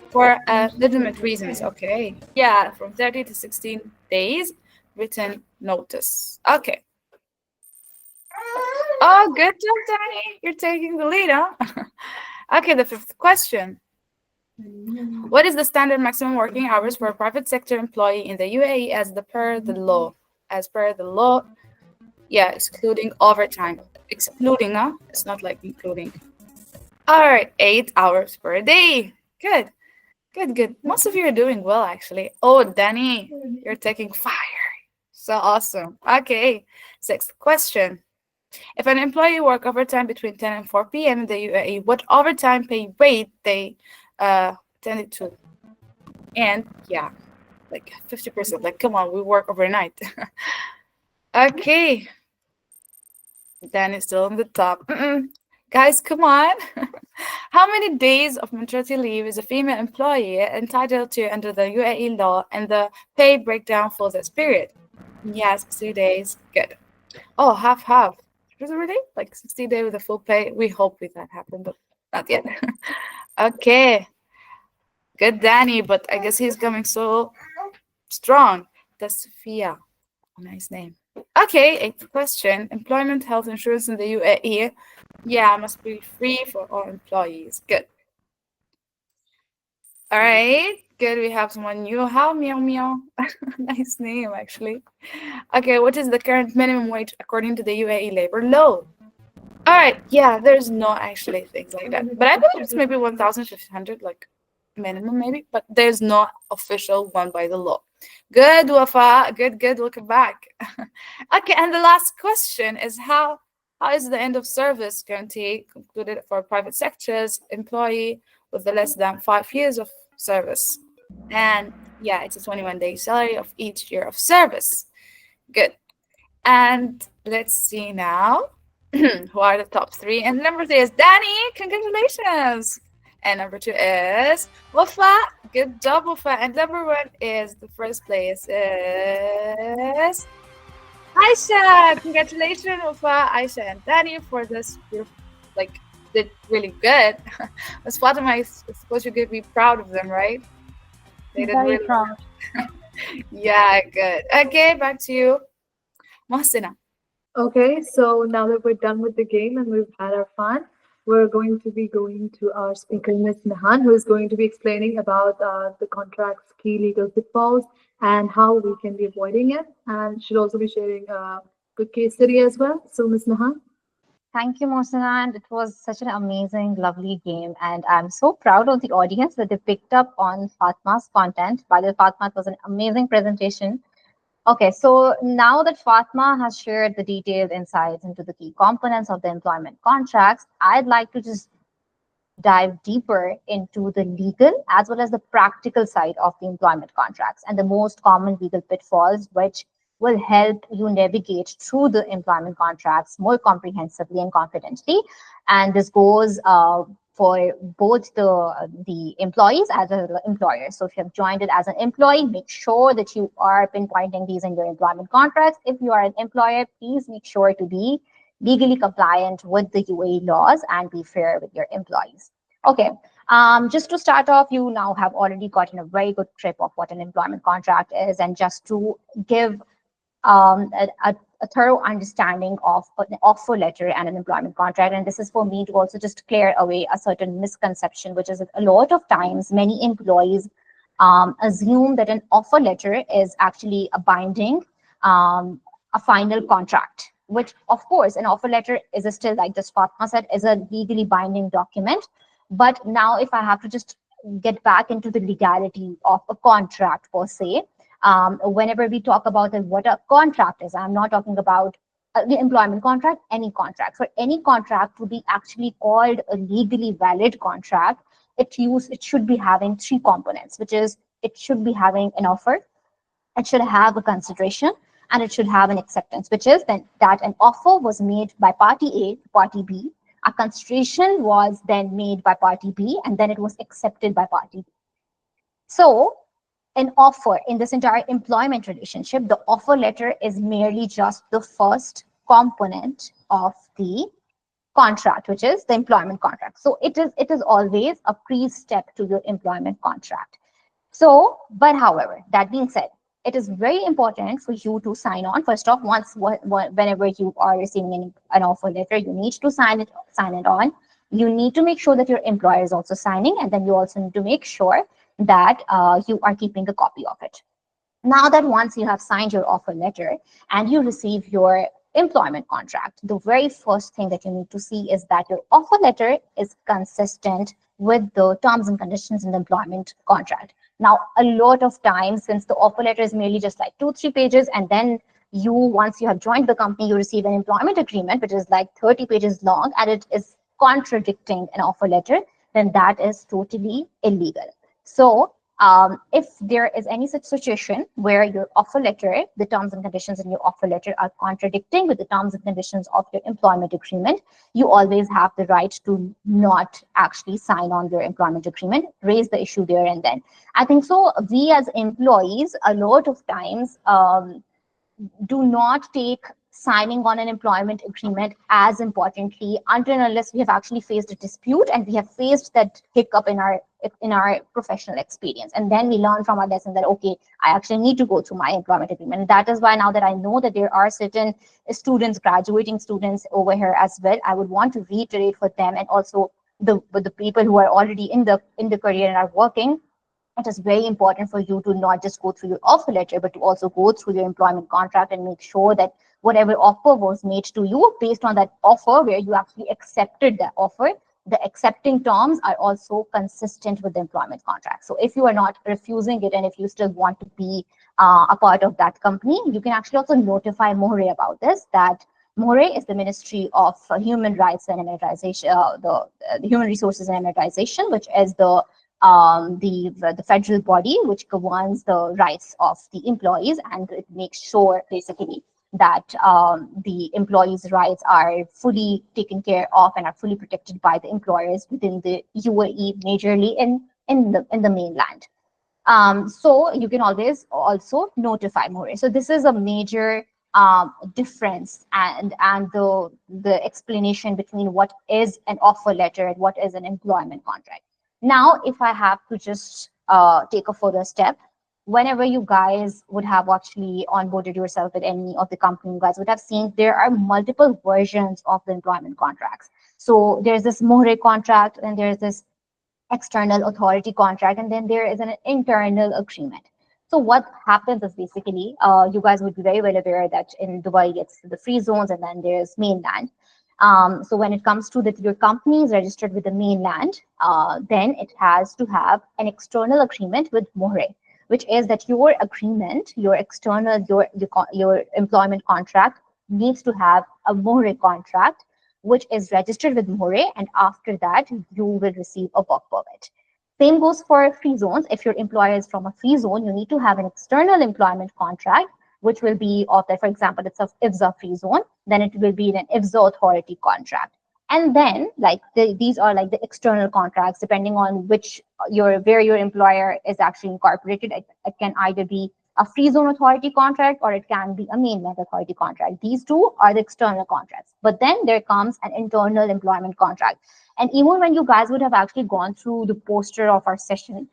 for legitimate reasons? Okay, yeah, from 30 to 16 days written notice. Okay. Oh, good job, Danny. You're taking the lead, huh? Okay, the fifth question. What is the standard maximum working hours for a private sector employee in the UAE as per the law? As per the law, yeah, excluding overtime. Excluding, huh? It's not like including. All right, 8 hours per day. Good, good, good. Most of you are doing well, actually. Oh, Danny, you're taking fire. So awesome. Okay, sixth question. If an employee work overtime between 10 and 4 p.m. in the UAE, what overtime pay rate they tended to? And yeah, like 50%. Like, come on, we work overnight. Okay. Dan is still on the top. Guys, come on. How many days of maternity leave is a female employee entitled to under the UAE law and the pay breakdown for this period? Yes, 60 days. Good. Oh, half half. Was it really? Like 60 days with a full pay? We hope that happen, but not yet. Okay. Good, Danny, but I guess he's coming so strong. That's Sophia. Nice name. Okay, eighth question. Employment health insurance in the UAE. Yeah, must be free for all employees. Good. All right. Good. We have someone new. How meow meow. Nice name, actually. Okay, what is the current minimum wage according to the UAE labor law? All right. Yeah, there's no actually things like that. But I believe it's maybe 1,500, like minimum, maybe. But there's no official one by the law. Good, Wafa. Good, good. Welcome back. Okay, and the last question is how is the end of service guarantee concluded for private sectors employee with the less than 5 years of service? And yeah, it's a 21-day salary of each year of service. Good. And let's see now who are the top three. And number three is Danny. Congratulations. And number two is Wafa. Good job, Wafa. And number one is the first place is Aisha. Congratulations, Wafa, Aisha, and Danny for this beautiful, like, did really good. As Fathima, I suppose you could be proud of them, right? They did Very really proud. Yeah, good. Okay, back to you, Mohsina. Okay, so now that we're done with the game and we've had our fun, we're going to be going to our speaker, Ms. Nehan, who is going to be explaining about the contract's key legal pitfalls and how we can be avoiding it. And she'll also be sharing a good case study as well. So, Ms. Nehan. Thank you, Mohsina. And it was such an amazing, lovely game. And I'm so proud of the audience that they picked up on Fatma's content. By the way, Fatma, it was an amazing presentation. Okay, so now that Fatma has shared the detailed insights into the key components of the employment contracts, I'd like to just dive deeper into the legal as well as the practical side of the employment contracts and the most common legal pitfalls, which will help you navigate through the employment contracts more comprehensively and confidently. And this goes for both the employees as well as the employers. So if you have joined it as an employee, make sure that you are pinpointing these in your employment contracts. If you are an employer, please make sure to be legally compliant with the UAE laws and be fair with your employees. Okay, just to start off, you now have already gotten a very good grip of what an employment contract is, and just to give a thorough understanding of an offer letter and an employment contract. And this is for me to also just clear away a certain misconception, which is that a lot of times many employees assume that an offer letter is actually a binding, a final contract, which of course an offer letter is a still, like just Fatma said, is a legally binding document. But now if I have to just get back into the legality of a contract per se, whenever we talk about what a contract is, I'm not talking about the employment contract, any contract. For any contract to be actually called a legally valid contract, it should be having three components, which is it should be having an offer, it should have a consideration, and it should have an acceptance, which is then that an offer was made by party A to party B, a consideration was then made by party B, and then it was accepted by party B. So an offer in this entire employment relationship, the offer letter is merely just the first component of the contract, which is the employment contract. So it is always a pre-step to your employment contract. So, but however, that being said, it is very important for you to sign on. First off, whenever you are receiving an offer letter, you need to sign it on. You need to make sure that your employer is also signing, and then you also need to make sure that you are keeping a copy of it. Now that once you have signed your offer letter and you receive your employment contract, the very first thing that you need to see is that your offer letter is consistent with the terms and conditions in the employment contract. Now, a lot of times, since the offer letter is merely just like 2-3 pages, and then once you have joined the company, you receive an employment agreement, which is like 30 pages long, and it is contradicting an offer letter, then that is totally illegal. So if there is any such situation where your offer letter, the terms and conditions in your offer letter are contradicting with the terms and conditions of your employment agreement, you always have the right to not actually sign on your employment agreement, raise the issue there and then. I think so. We as employees, a lot of times, do not take signing on an employment agreement as importantly until and unless we have actually faced a dispute and we have faced that hiccup in our professional experience, and then we learn from our lesson that okay, I actually need to go through my employment agreement. And that is why now that I know that there are certain students, graduating students over here as well, I would want to reiterate for them, and also the people who are already in the career and are working, it is very important for you to not just go through your offer letter, but to also go through your employment contract and make sure that whatever offer was made to you, based on that offer where you actually accepted the offer, the accepting terms are also consistent with the employment contract. So if you are not refusing it and if you still want to be a part of that company, you can actually also notify MOHRE about this, that MOHRE is the Ministry of Human Rights and Emiratization, the Human Resources and Emiratization, which is the federal body which governs the rights of the employees, and it makes sure basically that the employees' rights are fully taken care of and are fully protected by the employers within the UAE, majorly in the mainland. So you can always also notify MOHRE. So this is a major difference and the explanation between what is an offer letter and what is an employment contract. Now, if I have to just take a further step, whenever you guys would have actually onboarded yourself with any of the company, you guys would have seen there are multiple versions of the employment contracts. So there's this MOHRE contract, and there's this external authority contract, and then there is an internal agreement. So what happens is basically, you guys would be very well aware that in Dubai, it's the free zones and then there's mainland. So when it comes to that your company is registered with the mainland, then it has to have an external agreement with MOHRE, which is that your agreement, your external, your employment contract needs to have a MOHRE contract which is registered with More, and after that, you will receive a work permit. Same goes for free zones. If your employer is from a free zone, you need to have an external employment contract, which will be of that. For example, it's a IFZA free zone, then it will be an IFZA authority contract. And then, like these are like the external contracts, depending on which where your employer is actually incorporated. It can either be a free zone authority contract or it can be a mainland authority contract. These two are the external contracts. But then there comes an internal employment contract. And even when you guys would have actually gone through the poster of our session,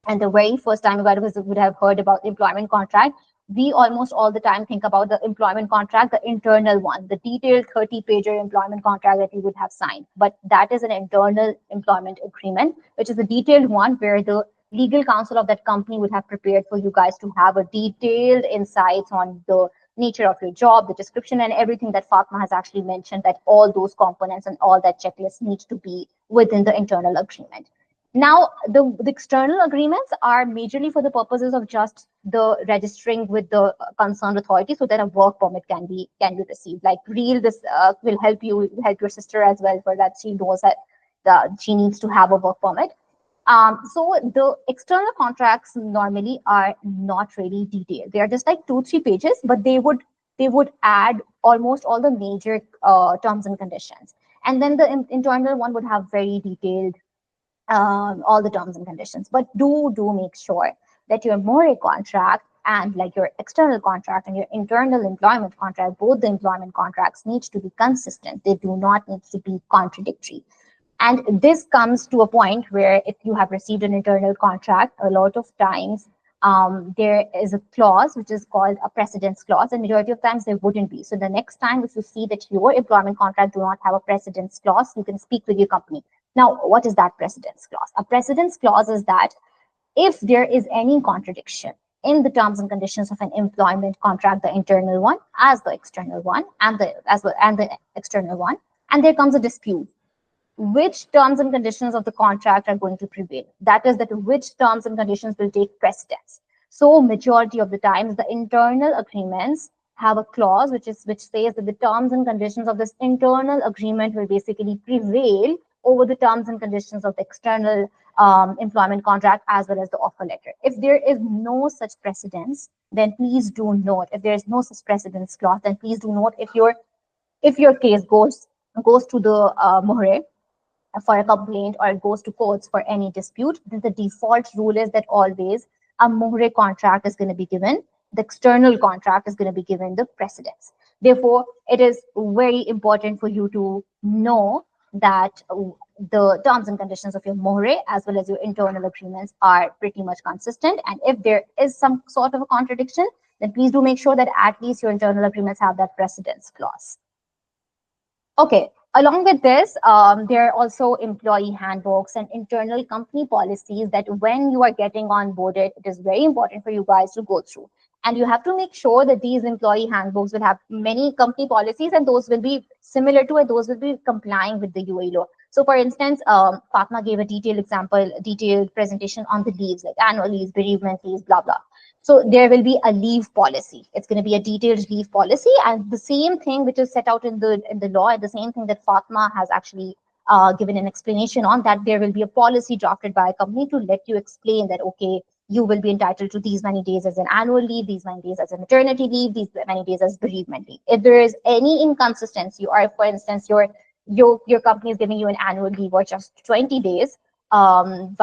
and the very first time you guys would have heard about employment contract, we almost all the time think about the employment contract, the internal one, the detailed 30-pager employment contract that you would have signed. But that is an internal employment agreement, which is a detailed one where the legal counsel of that company would have prepared for you guys to have a detailed insights on the nature of your job, the description, and everything that Fatima has actually mentioned, that all those components and all that checklist needs to be within the internal agreement. Now, the external agreements are majorly for the purposes of just the registering with the concerned authority, so that a work permit can be received. Like real, this will help help your sister as well, for that she knows that she needs to have a work permit. So the external contracts normally are not really detailed. They are just like 2-3 pages, but they would add almost all the major terms and conditions. And then the internal one would have very detailed all the terms and conditions. But do make sure that your More contract and like your external contract and your internal employment contract, both the employment contracts need to be consistent. They do not need to be contradictory. And this comes to a point where if you have received an internal contract, a lot of times there is a clause which is called a precedence clause, and majority of times there wouldn't be. So the next time if you see that your employment contract do not have a precedence clause, you can speak with your company. Now, what is that precedence clause? A precedence clause is that if there is any contradiction in the terms and conditions of an employment contract, the internal one as the external one, and the external one, and there comes a dispute, which terms and conditions of the contract are going to prevail. That is, that which terms and conditions will take precedence. So majority of the times, the internal agreements have a clause which says that the terms and conditions of this internal agreement will basically prevail over the terms and conditions of the external employment contract as well as the offer letter. If there is no such precedence, then please do note. If there is no such precedence clause, then please do note, if your case goes to the More for a complaint, or it goes to courts for any dispute, then the default rule is that always a More contract is going to be given, the external contract is going to be given the precedence. Therefore, it is very important for you to know that the terms and conditions of your More as well as your internal agreements are pretty much consistent. And if there is some sort of a contradiction, then please do make sure that at least your internal agreements have that precedence clause. Okay. Along with this, there are also employee handbooks and internal company policies that when you are getting onboarded, it is very important for you guys to go through. And you have to make sure that these employee handbooks will have many company policies, and those will be similar to it. Those will be complying with the UAE law. So for instance, Fatma gave a detailed presentation on the leaves, like annual leaves, bereavement leaves, blah, blah. So there will be a leave policy. It's going to be a detailed leave policy, and the same thing which is set out in the law, and the same thing that Fatma has actually given an explanation on, that there will be a policy drafted by a company to let you explain that, okay, you will be entitled to these many days as an annual leave, these many days as a maternity leave, these many days as bereavement leave. If there is any inconsistency, or for instance, your company is giving you an annual leave or just 20 days, and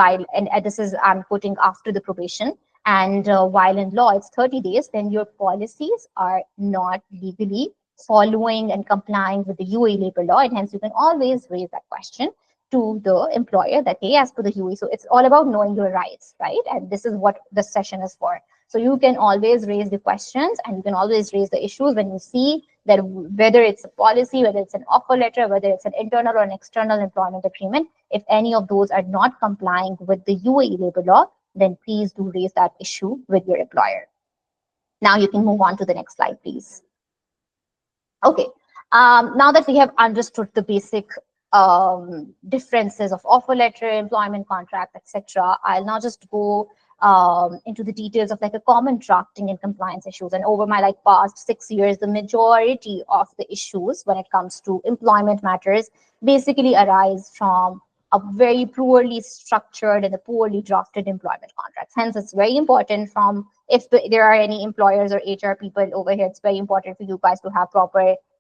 this is, I'm putting after the probation, and while in law it's 30 days, then your policies are not legally following and complying with the UAE labor law, and hence you can always raise that question to the employer that, hey, as per the UAE. So it's all about knowing your rights, right? And this is what this session is for. So you can always raise the questions, and you can always raise the issues when you see that, whether it's a policy, whether it's an offer letter, whether it's an internal or an external employment agreement, if any of those are not complying with the UAE labor law, then please do raise that issue with your employer. Now you can move on to the next slide, please. Okay, now that we have understood the basic differences of offer letter, employment contract, etc., I'll now just go into the details of like a common drafting and compliance issues. And over my like past 6 years, the majority of the issues when it comes to employment matters basically arise from a very poorly structured and a poorly drafted employment contracts. Hence, it's very important from if there are any employers or HR people over here, it's very important for you guys to have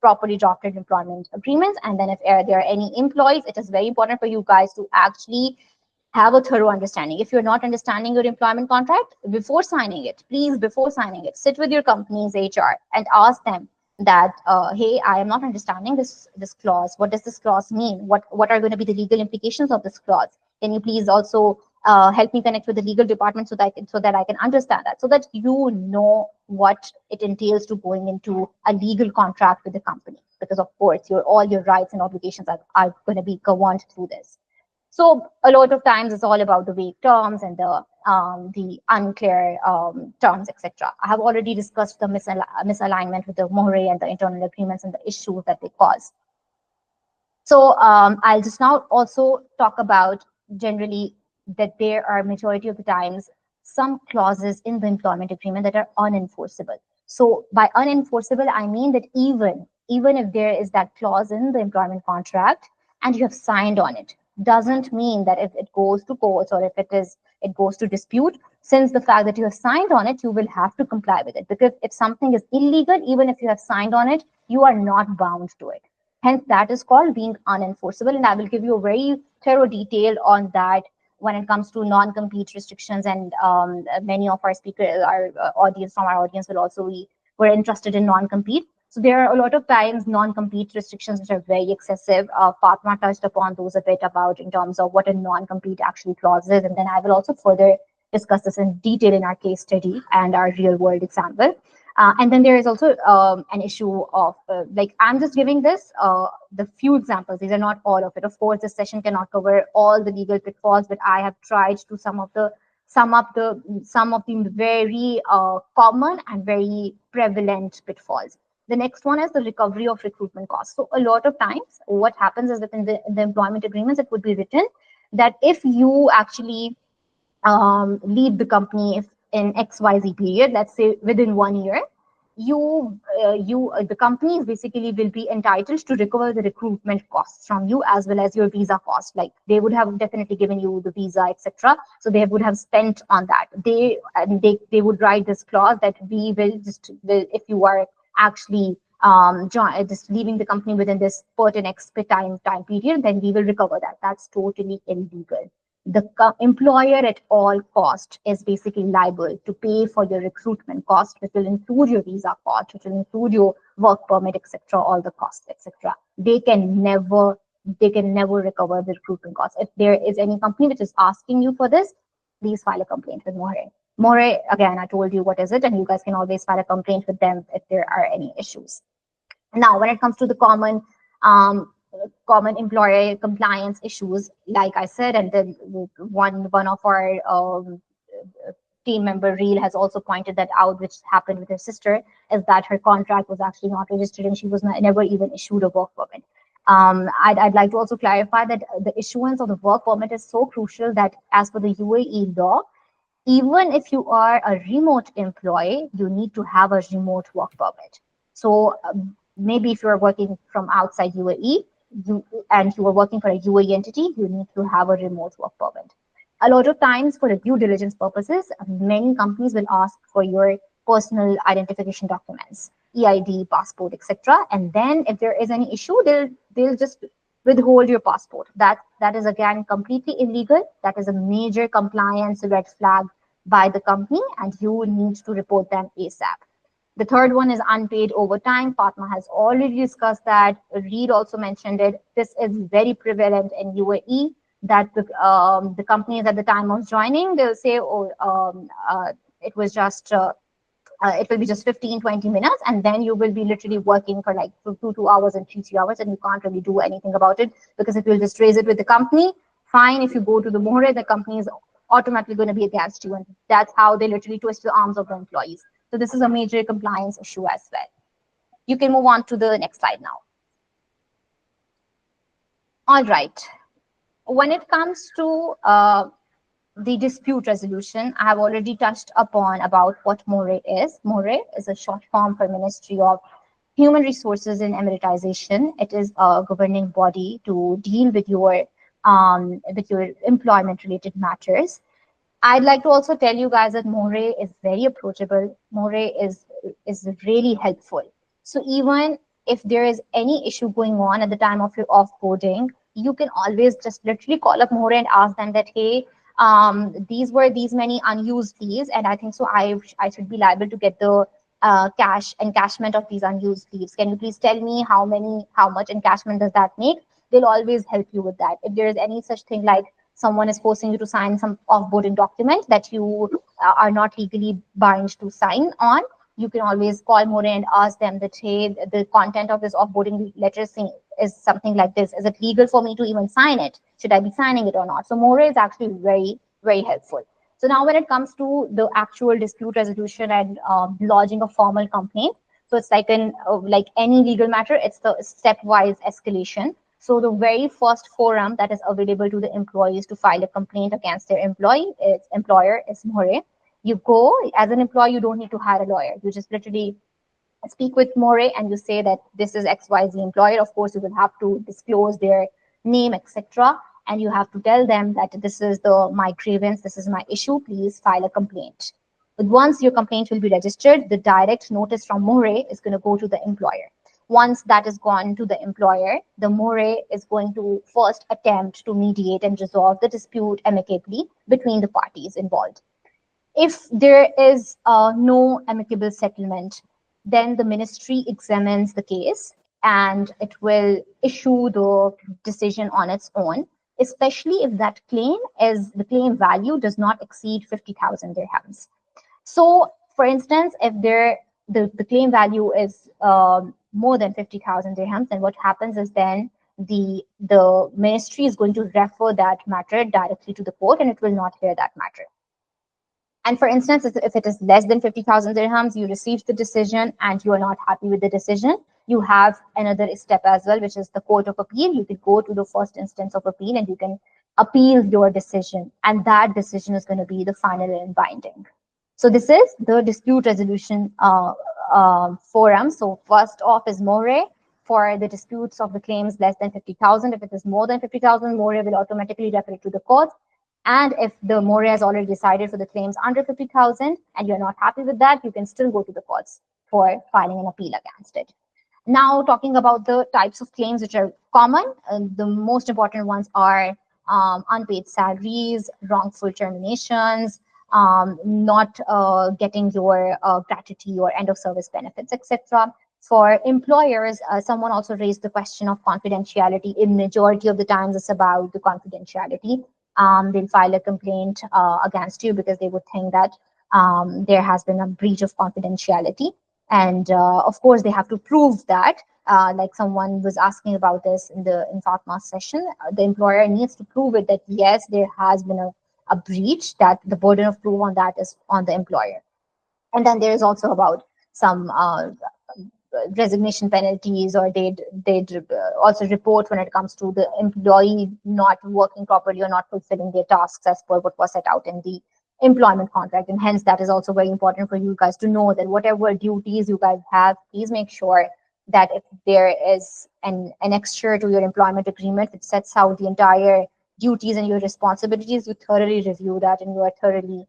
properly drafted employment agreements. And then if there are any employees, it is very important for you guys to actually have a thorough understanding. If you're not understanding your employment contract before signing it, please, before signing it, sit with your company's HR and ask them that, hey, I am not understanding this clause. What does this clause mean? What are going to be the legal implications of this clause? Can you please also help me connect with the legal department so that I can understand that, so that you know what it entails to going into a legal contract with the company. Because of course, all your rights and obligations are going to be governed through this. So a lot of times it's all about the vague terms and the unclear terms, etc. I have already discussed the misalignment with the MOHRE and the internal agreements and the issues that they cause. So I'll just now also talk about generally that there are majority of the times some clauses in the employment agreement that are unenforceable. So by unenforceable, I mean that even if there is that clause in the employment contract and you have signed on it, doesn't mean that if it goes to courts or if it goes to dispute, since the fact that you have signed on it, you will have to comply with it. Because if something is illegal, even if you have signed on it, you are not bound to it. Hence, that is called being unenforceable. And I will give you a very thorough detail on that when it comes to non-compete restrictions. And many of our speakers, our audience from our audience will also were interested in non-compete. So there are a lot of times non-compete restrictions which are very excessive. Fathima touched upon those a bit about in terms of what a non-compete actually clause is. And then I will also further discuss this in detail in our case study and our real world example. And then there is also an issue of like, I'm just giving this the few examples. These are not all of it. Of course, this session cannot cover all the legal pitfalls, but I have tried to sum up the very common and very prevalent pitfalls. The next one is the recovery of recruitment costs. So a lot of times what happens is that in the employment agreements, it would be written that if you actually leave the company if in XYZ period, let's say within 1 year, the companies basically will be entitled to recover the recruitment costs from you as well as your visa cost. Like they would have definitely given you the visa, etc. So they would have spent on that. They would write this clause that we will if you are actually just leaving the company within this certain time period, then we will recover that. That's totally illegal. The employer at all cost is basically liable to pay for your recruitment cost, which will include your visa cost, which will include your work permit, etc., all the costs, etc. They can never recover the recruitment cost. If there is any company which is asking you for this, please file a complaint with MOHRE. MOHRE, again, I told you what is it, and you guys can always file a complaint with them if there are any issues. Now, when it comes to the common employer compliance issues, like I said, and then one of our team member, Reel, has also pointed that out, which happened with her sister, is that her contract was actually not registered and she was never even issued a work permit. I'd like to also clarify that the issuance of the work permit is so crucial that as per the UAE law, even if you are a remote employee, you need to have a remote work permit. So maybe if you're working from outside UAE, and you are working for a UAE entity, you need to have a remote work permit. A lot of times for the due diligence purposes, many companies will ask for your personal identification documents, EID, passport, etc. And then if there is any issue, they'll just withhold your passport. That is again completely illegal. That is a major compliance red flag by the company, and you need to report them ASAP. The third one is unpaid overtime. Fathima has already discussed that. Reed also mentioned it. This is very prevalent in UAE, that the companies at the time of joining, they'll say, it was just, it will be just 15, 20 minutes, and then you will be literally working for like 2 hours and 3 hours, and you can't really do anything about it because it will just raise it with the company. Fine, if you go to the MOHRE, the company is automatically going to be against you, and that's how they literally twist the arms of the employees. So this is a major compliance issue as well. You can move on to the next slide now. All right. When it comes to the dispute resolution, I have already touched upon about what MORE is. MORE is a short form for Ministry of Human Resources and Emiratisation. It is a governing body to deal with your employment related matters. I'd like to also tell you guys that MORE is very approachable. MORE is really helpful. So even if there is any issue going on at the time of your offboarding, you can always just literally call up MORE and ask them that, hey, these were these many unused leaves, and I think so I should be liable to get the cash encashment of these unused leaves. Can you please tell me how much encashment does that make? They'll always help you with that. If there is any such thing like someone is forcing you to sign some offboarding document that you are not legally bound to sign on, you can always call More and ask them that, hey, the content of this offboarding letter is something like this. Is it legal for me to even sign it? Should I be signing it or not? So More is actually very, very helpful. So now when it comes to the actual dispute resolution and lodging a formal complaint, so it's like any legal matter, it's the stepwise escalation. So the very first forum that is available to the employees to file a complaint against their employer is More. You go as an employee, you don't need to hire a lawyer. You just literally speak with More and you say that this is XYZ employer. Of course, you will have to disclose their name, etc. And you have to tell them that this is my grievance, this is my issue, please file a complaint. But once your complaint will be registered, the direct notice from More is going to go to the employer. Once that is gone to the employer, the More is going to first attempt to mediate and resolve the dispute amicably between the parties involved. If there is no amicable settlement, then the ministry examines the case and it will issue the decision on its own, especially if that the claim value does not exceed 50,000 dirhams. So, for instance, if the claim value is more than 50,000 dirhams, then what happens is then the ministry is going to refer that matter directly to the court and it will not hear that matter. And for instance, if it is less than 50,000 dirhams, you received the decision and you are not happy with the decision, you have another step as well, which is the court of appeal. You can go to the first instance of appeal and you can appeal your decision. And that decision is going to be the final and binding. So this is the dispute resolution forum. So first off is More for the disputes of the claims less than 50,000. If it is more than 50,000, More will automatically refer it to the court. And if the More has already decided for the claims under 50,000 and you're not happy with that, you can still go to the courts for filing an appeal against it. Now, talking about the types of claims which are common, the most important ones are unpaid salaries, wrongful terminations, not getting your gratuity or end of service benefits, etc. For employers, someone also raised the question of confidentiality. In majority of the times, it's about the confidentiality. They'll file a complaint against you because they would think that there has been a breach of confidentiality. And of course, they have to prove that. Like someone was asking about this in Fatma's session, the employer needs to prove it that yes, there has been a breach, that the burden of proof on that is on the employer. And then there is also about some resignation penalties, or they'd also report when it comes to the employee not working properly or not fulfilling their tasks as per what was set out in the employment contract. And hence that is also very important for you guys to know that whatever duties you guys have, please make sure that if there is an annexure to your employment agreement which sets out the entire duties and your responsibilities, you thoroughly review that and you are thoroughly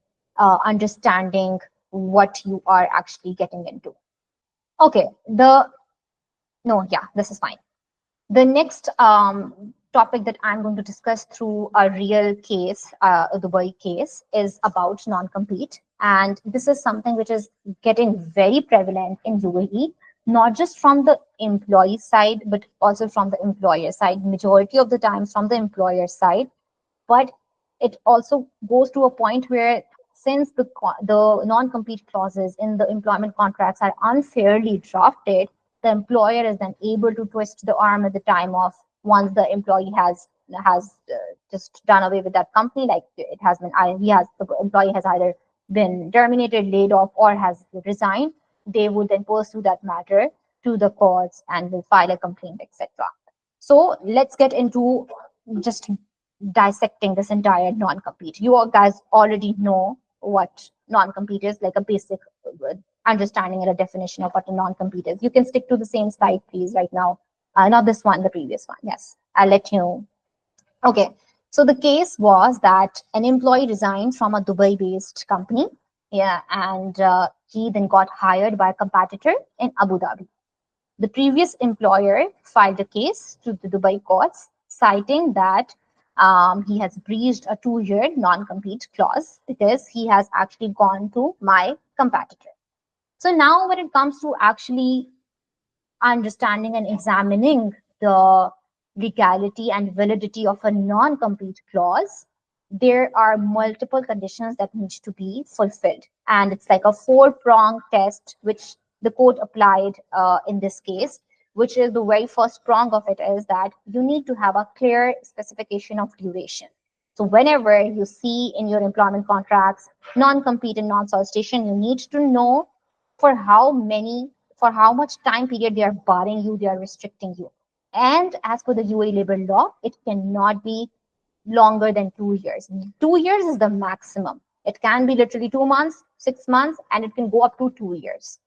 understanding what you are actually getting into. Okay, this is fine. The next topic that I'm going to discuss through a real case, a Dubai case, is about non-compete. And this is something which is getting very prevalent in UAE, not just from the employee side, but also from the employer side. Majority of the times from the employer side, but it also goes to a point where since the non-compete clauses in the employment contracts are unfairly drafted, the employer is then able to twist the arm at the time of once the employee has just done away with that company, like it has been, the employee has either been terminated, laid off, or has resigned. They would then pursue that matter to the courts and will file a complaint, etc. So let's get into just dissecting this entire non-compete. You all guys already know what non-compete is, like a basic understanding and a definition of what a non-compete is. You can stick to the same slide, please, right now. Not this one, the previous one. Yes, I'll let you know. Okay, so the case was that an employee resigned from a Dubai-based company, yeah, and he then got hired by a competitor in Abu Dhabi. The previous employer filed a case to the Dubai courts, citing that he has breached a 2-year non-compete clause because he has actually gone to my competitor. So now when it comes to actually understanding and examining the legality and validity of a non-compete clause, there are multiple conditions that need to be fulfilled. And it's like a 4-prong test, which the court applied in this case, which is the very first prong of it is that you need to have a clear specification of duration. So whenever you see in your employment contracts, non-compete and non-solicitation, you need to know for how many, for how much time period they are barring you, they are restricting you. And as per the UAE labor law, it cannot be longer than 2 years. 2 years is the maximum. It can be literally 2 months, 6 months, and it can go up to 2 years.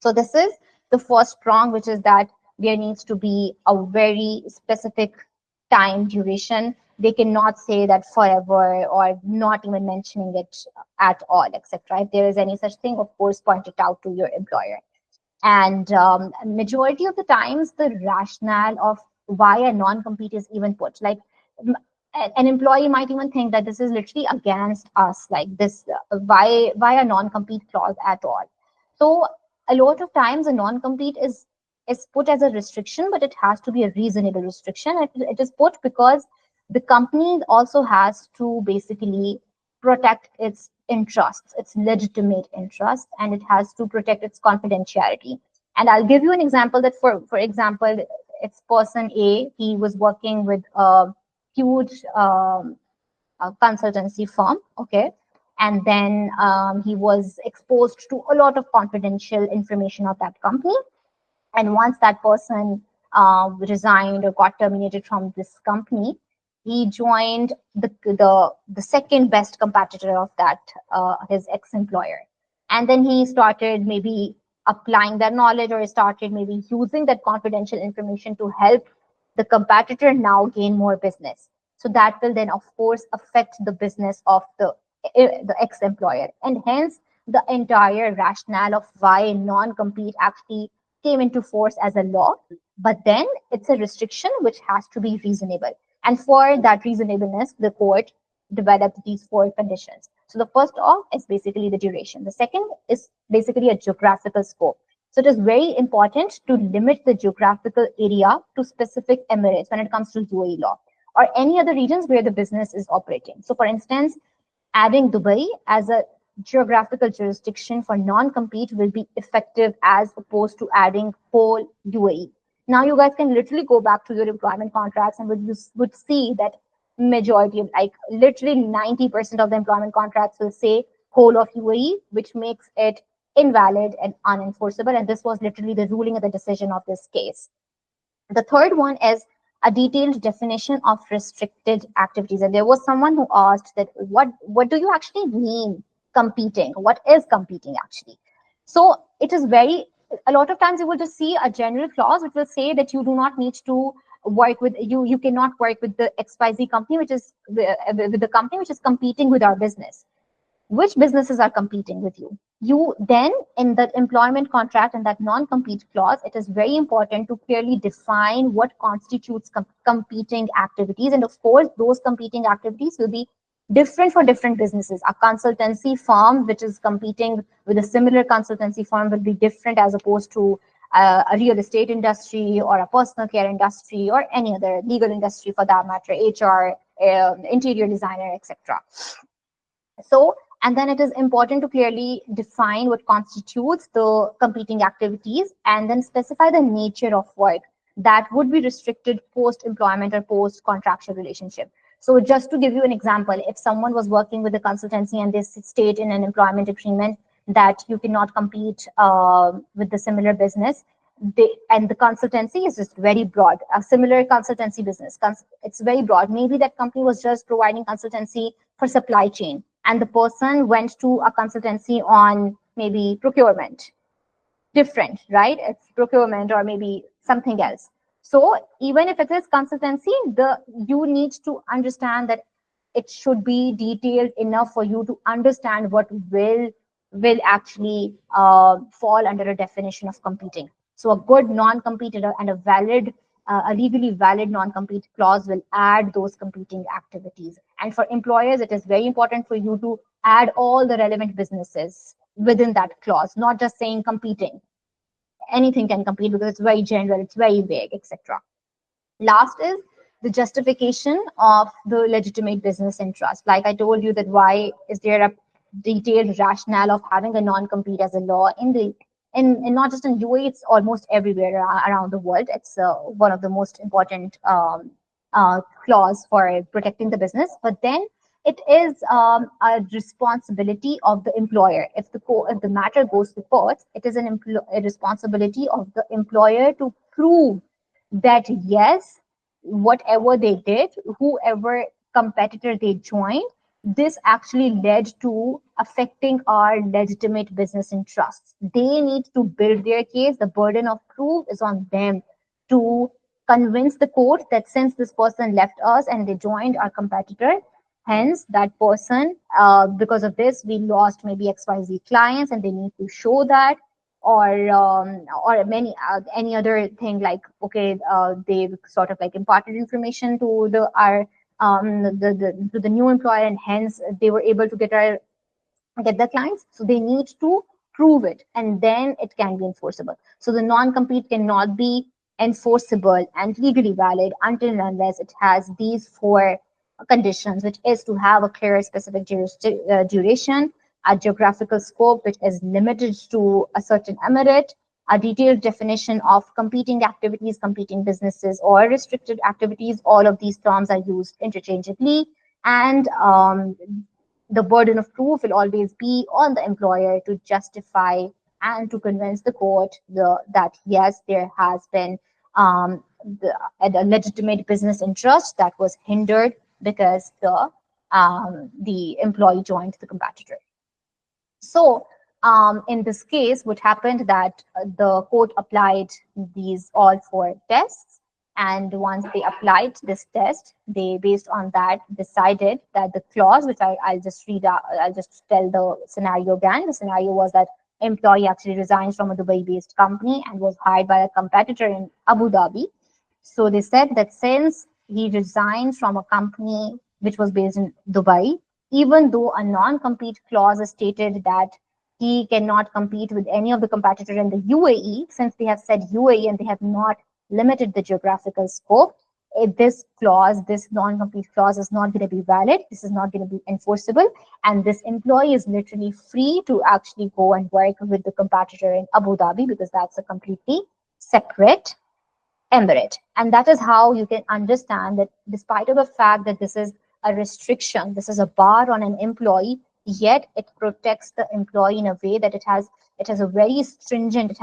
So this is the first prong, which is that there needs to be a very specific time duration. They cannot say that forever or not even mentioning it at all, etc. If there is any such thing, of course, point it out to your employer. And majority of the times, the rationale of why a non-compete is even put, like an employee might even think that this is literally against us, like this, why a non-compete clause at all. So a lot of times a non-compete is put as a restriction, but it has to be a reasonable restriction. It is put because the company also has to basically protect its interests, its legitimate interests, and it has to protect its confidentiality. And I'll give you an example that, for example, it's person A, he was working with a huge consultancy firm, okay? And then he was exposed to a lot of confidential information of that company. And once that person resigned or got terminated from this company, he joined the second best competitor of that his ex-employer, and then he started maybe applying that knowledge, or started maybe using that confidential information to help the competitor now gain more business. So that will then, of course, affect the business of the ex-employer, and hence the entire rationale of why non-compete actually came into force as a law. But then it's a restriction which has to be reasonable. And for that reasonableness, the court developed these 4 conditions. So the first of is basically the duration. The second is basically a geographical scope. So it is very important to limit the geographical area to specific emirates when it comes to UAE law, or any other regions where the business is operating. So for instance, adding Dubai as a geographical jurisdiction for non-compete will be effective as opposed to adding whole UAE. Now you guys can literally go back to your employment contracts and would see that majority of, like, literally 90% of the employment contracts will say whole of UAE, which makes it invalid and unenforceable. And this was literally the ruling of the decision of this case. The third one is a detailed definition of restricted activities. And there was someone who asked that what do you actually mean competing? What is competing actually? So it is very, a lot of times you will just see a general clause which will say that you do not need to work with, you cannot work with the XYZ company, which is with the company which is competing with our business. Which businesses are competing with you? You then, in the employment contract and that non-compete clause, it is very important to clearly define what constitutes competing activities. And of course, those competing activities will be different for different businesses. A consultancy firm which is competing with a similar consultancy firm will be different as opposed to a real estate industry or a personal care industry or any other legal industry for that matter, HR, interior designer, etc. So, and then it is important to clearly define what constitutes the competing activities and then specify the nature of work that would be restricted post-employment or post-contractual relationship. So just to give you an example, if someone was working with a consultancy and they state in an employment agreement that you cannot compete with the similar business, and the consultancy is just very broad. A similar consultancy business, it's very broad. Maybe that company was just providing consultancy for supply chain, and the person went to a consultancy on maybe procurement. Different, right? It's procurement or maybe something else. So even if it is consultancy, the you need to understand that it should be detailed enough for you to understand what will actually fall under a definition of competing. So a good non-compete and a legally valid non-compete clause will add those competing activities. And for employers, it is very important for you to add all the relevant businesses within that clause, not just saying competing. Anything can compete because it's very general, it's very vague, etc. Last is the justification of the legitimate business interest. Like I told you, that why is there a detailed rationale of having a non-compete as a law in not just in UAE, it's almost everywhere around the world. It's one of the most important clause for protecting the business. But then it is a responsibility of the employer. If the matter goes to court, it is a responsibility of the employer to prove that yes, whatever they did, whoever competitor they joined, this actually led to affecting our legitimate business interests. They need to build their case. The burden of proof is on them to convince the court that since this person left us and they joined our competitor, hence that person, because of this, we lost maybe XYZ clients, and they need to show that, or many any other thing, like okay, they sort of like imparted information to the new employer, and hence they were able to get the clients. So they need to prove it, and then it can be enforceable. So the non-compete cannot be enforceable and legally valid until and unless it has these four conditions, which is to have a clear specific duration, a geographical scope which is limited to a certain emirate, a detailed definition of competing activities, competing businesses, or restricted activities. All of these terms are used interchangeably, and the burden of proof will always be on the employer to justify and to convince the court that yes, there has been a legitimate business interest that was hindered because the employee joined the competitor. So in this case, what happened that the court applied these all four tests, and once they applied this test, they based on that decided that the clause, which I'll just read out, I'll just tell the scenario again. The scenario was that employee actually resigns from a Dubai-based company and was hired by a competitor in Abu Dhabi. So they said that since he resigned from a company which was based in Dubai, even though a non-compete clause stated that he cannot compete with any of the competitors in the UAE, since they have said UAE and they have not limited the geographical scope, this clause, this non-compete clause is not going to be valid. This is not going to be enforceable. And this employee is literally free to actually go and work with the competitor in Abu Dhabi, because that's a completely separate emirate. And that is how you can understand that despite of the fact that this is a restriction, this is a bar on an employee, yet it protects the employee in a way that it has very stringent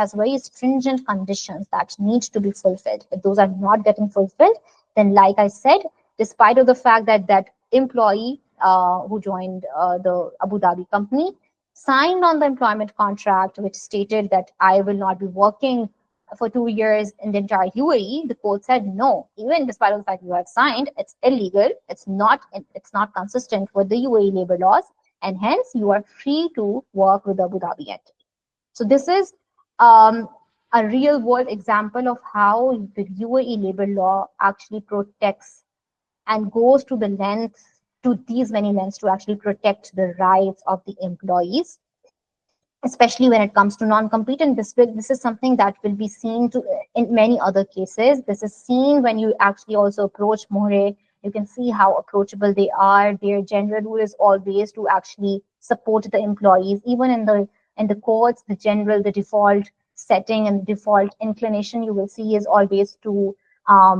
conditions that need to be fulfilled. If those are not getting fulfilled, then like I said, despite of the fact that that employee who joined the Abu Dhabi company signed on the employment contract which stated that I will not be working for 2 years in the entire UAE, the court said no. Even despite the fact you have signed, it's illegal. It's not consistent with the UAE labor laws, and hence you are free to work with the Abu Dhabi entity. So this is a real world example of how the UAE labor law actually protects and goes to these many lengths to actually protect the rights of the employees, especially when it comes to non-compete. And this is something that will be seen in many other cases. This is seen when you actually also approach More. You can see how approachable they are. Their general rule is always to actually support the employees. Even in the courts, the default setting and default inclination you will see is always to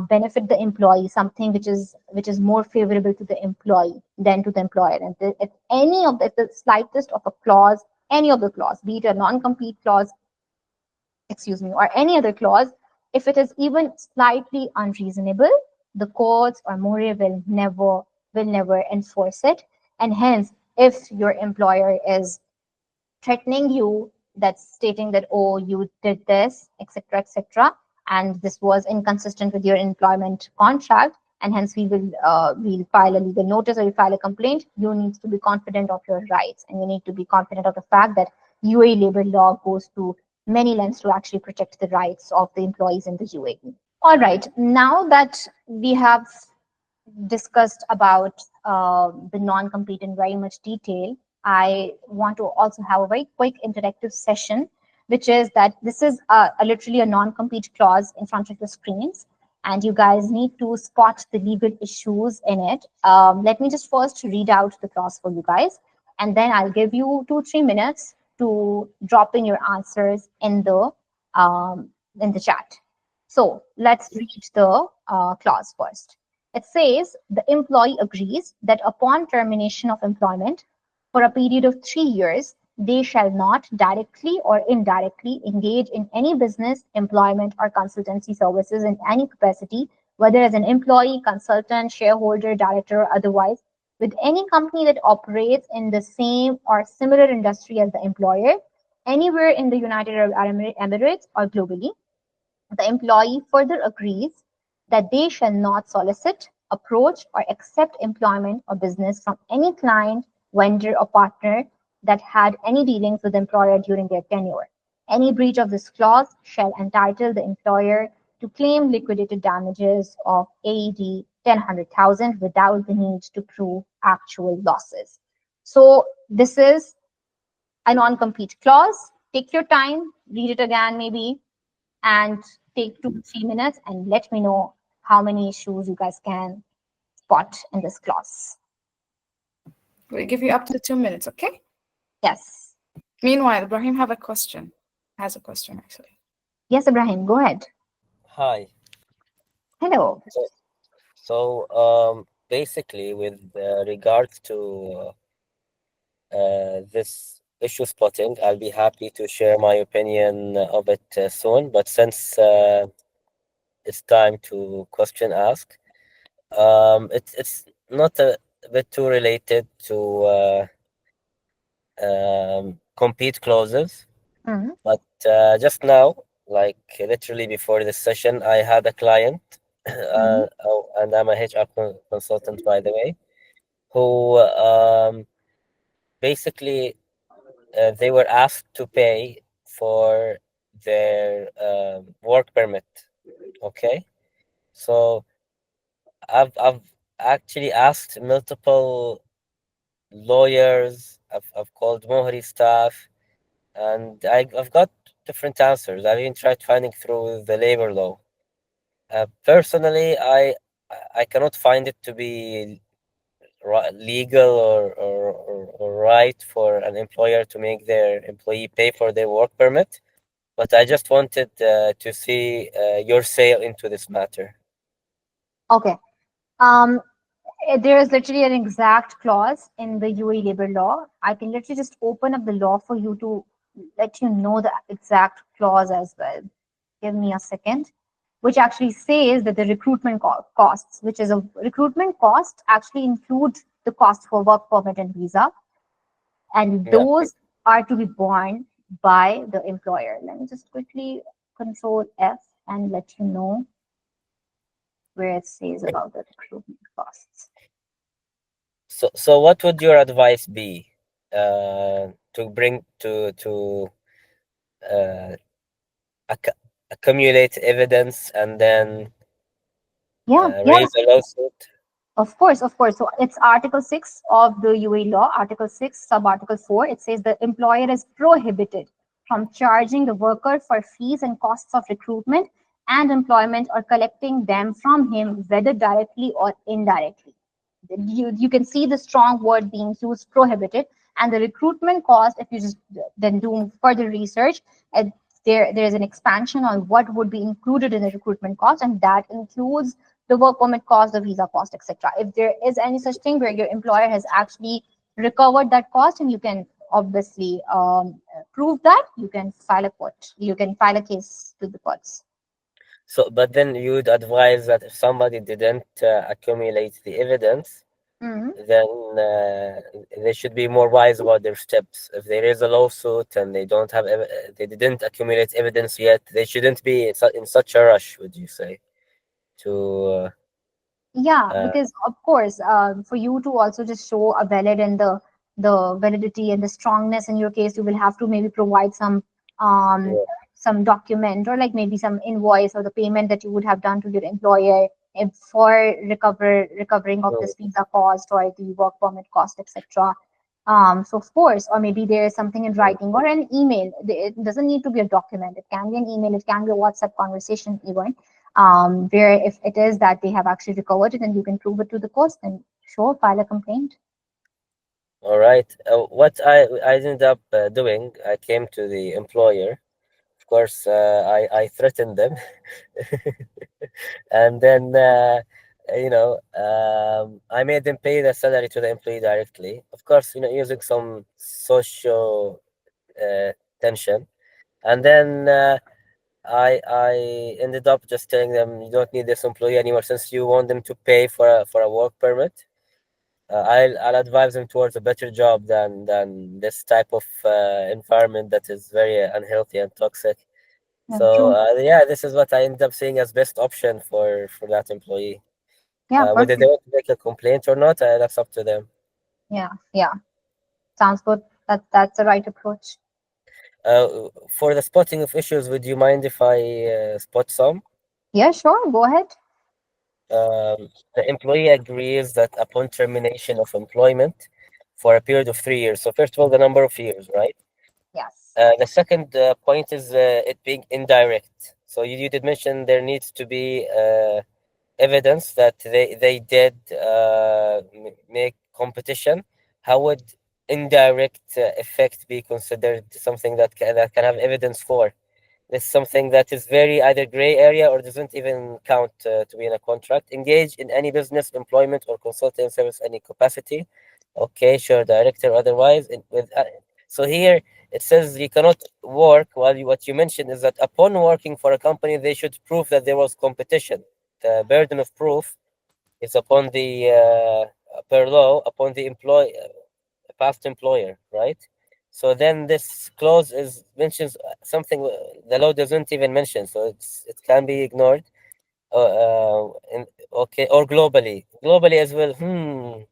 benefit the employee, something which is more favorable to the employee than to the employer. And if the slightest of a clause, any of the clause, be it a non-compete clause, excuse me, or any other clause, if it is even slightly unreasonable, the courts or more will never enforce it. And hence, if your employer is threatening you, that's stating that, oh, you did this, etc., etc., and this was inconsistent with your employment contract, and hence we'll file a legal notice or you file a complaint. You need to be confident of your rights, and you need to be confident of the fact that UAE labor law goes to many lengths to actually protect the rights of the employees in the UAE. All right, now that we have discussed about the non-compete in very much detail, I want to also have a very quick interactive session, which is that this is literally a non-compete clause in front of your screens, and you guys need to spot the legal issues in it. Let me just first read out the clause for you guys, and then I'll give you 2-3 minutes to drop in your answers in the chat. So let's read the clause first. It says the employee agrees that upon termination of employment for a period of 3 years, they shall not directly or indirectly engage in any business, employment, or consultancy services in any capacity, whether as an employee, consultant, shareholder, director, or otherwise, with any company that operates in the same or similar industry as the employer, anywhere in the United Arab Emirates or globally. The employee further agrees that they shall not solicit, approach, or accept employment or business from any client, vendor, or partner that had any dealings with the employer during their tenure. Any breach of this clause shall entitle the employer to claim liquidated damages of AED 1,000 without the need to prove actual losses. So this is a non-compete clause. Take your time, read it again maybe, and take 2-3 minutes and let me know how many issues you guys can spot in this clause. We'll give you up to 2 minutes, okay? Yes. Meanwhile, Ibrahim has a question actually. Yes, Ibrahim, go ahead. Hi. Hello. So, basically, with regards to this issue spotting, I'll be happy to share my opinion of it soon. But since it's time to question ask, it's not a bit too related to compete clauses. Mhm. But just now, like literally before this session, I had a client, and I'm a HR consultant, by the way, who basically they were asked to pay for their work permit. Okay, so I've actually asked multiple lawyers. I've called Mohri staff, and I've got different answers. I've even tried finding through the labor law. Personally, I cannot find it to be legal or right for an employer to make their employee pay for their work permit. But I just wanted to see your say into this matter. Okay. Um, there is literally an exact clause in the UAE labor law. I can literally just open up the law for you to let you know the exact clause as well. Give me a second. Which actually says that the recruitment costs, which is a recruitment cost, actually includes the cost for work permit and visa, and Yeah. those are to be borne by the employer. Let me just quickly control F and let you know where it says about the recruitment costs. So what would your advice be to bring to uh, accumulate evidence and then Yeah, raise a lawsuit? of course, of course. So it's Article 6 of the UAE law, Article 6, Sub-Article 4. It says the employer is prohibited from charging the worker for fees and costs of recruitment and employment or collecting them from him, whether directly or indirectly. You can see the strong word being used, prohibited. And the recruitment cost, if you just then do further research, there's an expansion on what would be included in the recruitment cost, and that includes the work permit cost, the visa cost, etc. If there is any such thing where your employer has actually recovered that cost, and you can obviously prove that, you can file a court. You can file a case to the courts. So, but then you would advise that if somebody didn't accumulate the evidence, then they should be more wise about their steps. If there is a lawsuit and they don't have, they didn't accumulate evidence yet, they shouldn't be in such a rush, would you say, to Yeah, uh, because of course, for you to also just show a valid and the validity and the strongness in your case, you will have to maybe provide um yeah, some document, or like maybe some invoice or the payment that you would have done to your employer for recovering of mm, this visa cost or the work permit cost, etc. So of course, or maybe there is something in writing or an email. It doesn't need to be a document. It can be an email. It can be a WhatsApp conversation even, where if it is that they have actually recovered it and you can prove it to the court, then sure, file a complaint. all right. What I ended up doing, I came to the employer. Of course, I threatened them, and then I made them pay the salary to the employee directly. Of course, using some social uh, tension, and then I ended up just telling them you don't need this employee anymore since you want them to pay for a work permit. I'll advise them towards a better job than this type of environment that is very unhealthy and toxic. Yeah, So true. yeah, this is what I ended up seeing as best option for that employee. Yeah, Whether they perfect. want to make a complaint or not, that's up to them. Yeah, yeah, sounds good. That's the right approach. For the spotting of issues, would you mind if I spot some? Yeah, sure, go ahead. The employee agrees that upon termination of employment for a period of 3 years. So first of all, the number of years, right? Yes. The second point is it being indirect. So you did mention there needs to be evidence that they did make competition. How would indirect effect be considered something that can have evidence for? It's something that is very either gray area or doesn't even count to be in a contract. Engage in any business, employment, or consulting service, any capacity. Okay, sure, director. Otherwise, so here it says you cannot work. While what you mentioned is that upon working for a company, they should prove that there was competition. The burden of proof is upon the per law upon the past employer, right? So then this clause is mentions something the law doesn't even mention, so it can be ignored. Okay, or globally as well.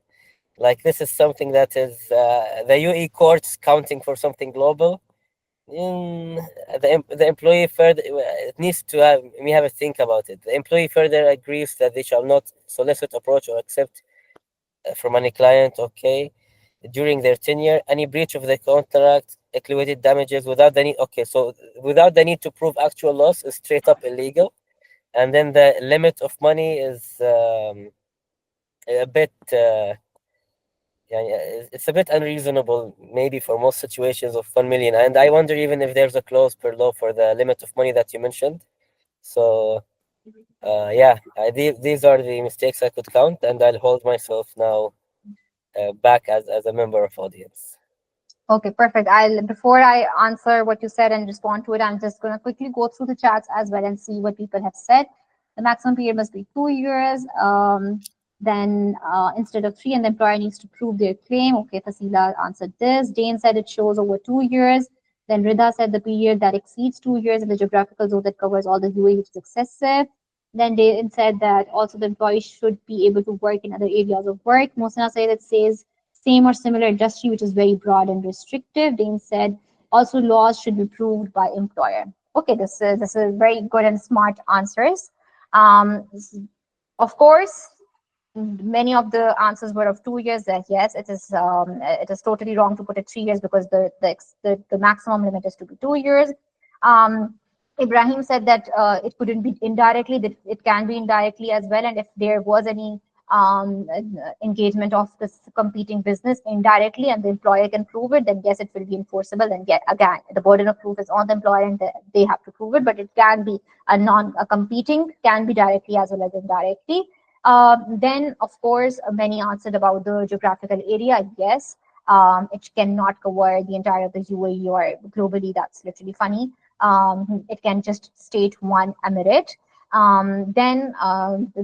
Like this is something that is the UE courts counting for something global. Mm, the employee further it needs to have me have a think about it. The employee further agrees that they shall not solicit, approach, or accept from any client, okay, during their tenure, any breach of the contract, liquidated damages without the need. Okay, so without the need to prove actual loss is straight up illegal, and then the limit of money is a bit. Yeah, it's a bit unreasonable, maybe for most situations of 1 million. And I wonder even if there's a clause per law for the limit of money that you mentioned. So, yeah, these are the mistakes I could count, and I'll hold myself now back as a member of audience. Okay, perfect. I'll before I answer what you said and respond to it, I'm just gonna quickly go through the chats as well and see what people have said. The maximum period must be 2 years. Then instead of three, and the employer needs to prove their claim. Okay, Fasila answered this. Dane said it shows over 2 years. Then Rida said the period that exceeds 2 years in the geographical zone that covers all the UAE, which is excessive. Then Dane said that also the employee should be able to work in other areas of work. Mosina said it says same or similar industry, which is very broad and restrictive. Dane said also laws should be proved by employer. Okay, this is very good and smart answers. Of course, many of the answers were of 2 years. That yes, it is totally wrong to put it 3 years because the maximum limit is to be 2 years. Um, Ibrahim said that it couldn't be indirectly, that it can be indirectly as well. And if there was any engagement of this competing business indirectly and the employer can prove it, then yes, it will be enforceable. And yet again, the burden of proof is on the employer and they have to prove it, but it can be a competing, can be directly as well as indirectly. Then, of course, many answered about the geographical area. Yes, It cannot cover the entire of the UAE or globally. That's literally funny. It can just state one emirate. Then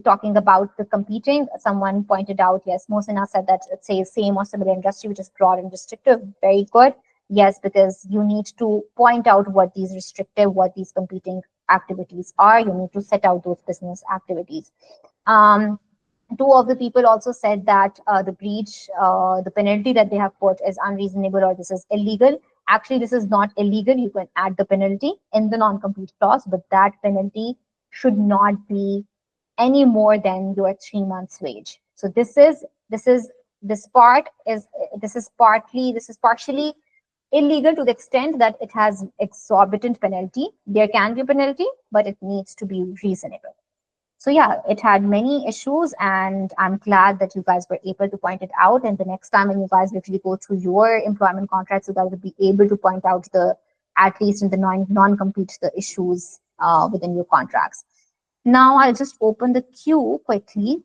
talking about the competing, someone pointed out, yes, Mohsina said that it says same or similar industry, which is broad and restrictive. Very good. Yes, because you need to point out what these restrictive, what these competing activities are. You need to set out those business activities. Um, Two of the people also said that the breach, the penalty that they have put is unreasonable or this is illegal. Actually, this is not illegal. You can add the penalty in the non-compete clause, but that penalty should not be any more than your 3 months wage. So this part is this is partially illegal to the extent that it has exorbitant penalty. There can be a penalty, but it needs to be reasonable. So yeah, it had many issues, and I'm glad that you guys were able to point it out. And the next time when you guys literally go through your employment contracts, you guys will be able to point out the at least in the non-compete the issues within your contracts. Now I'll just open the queue quickly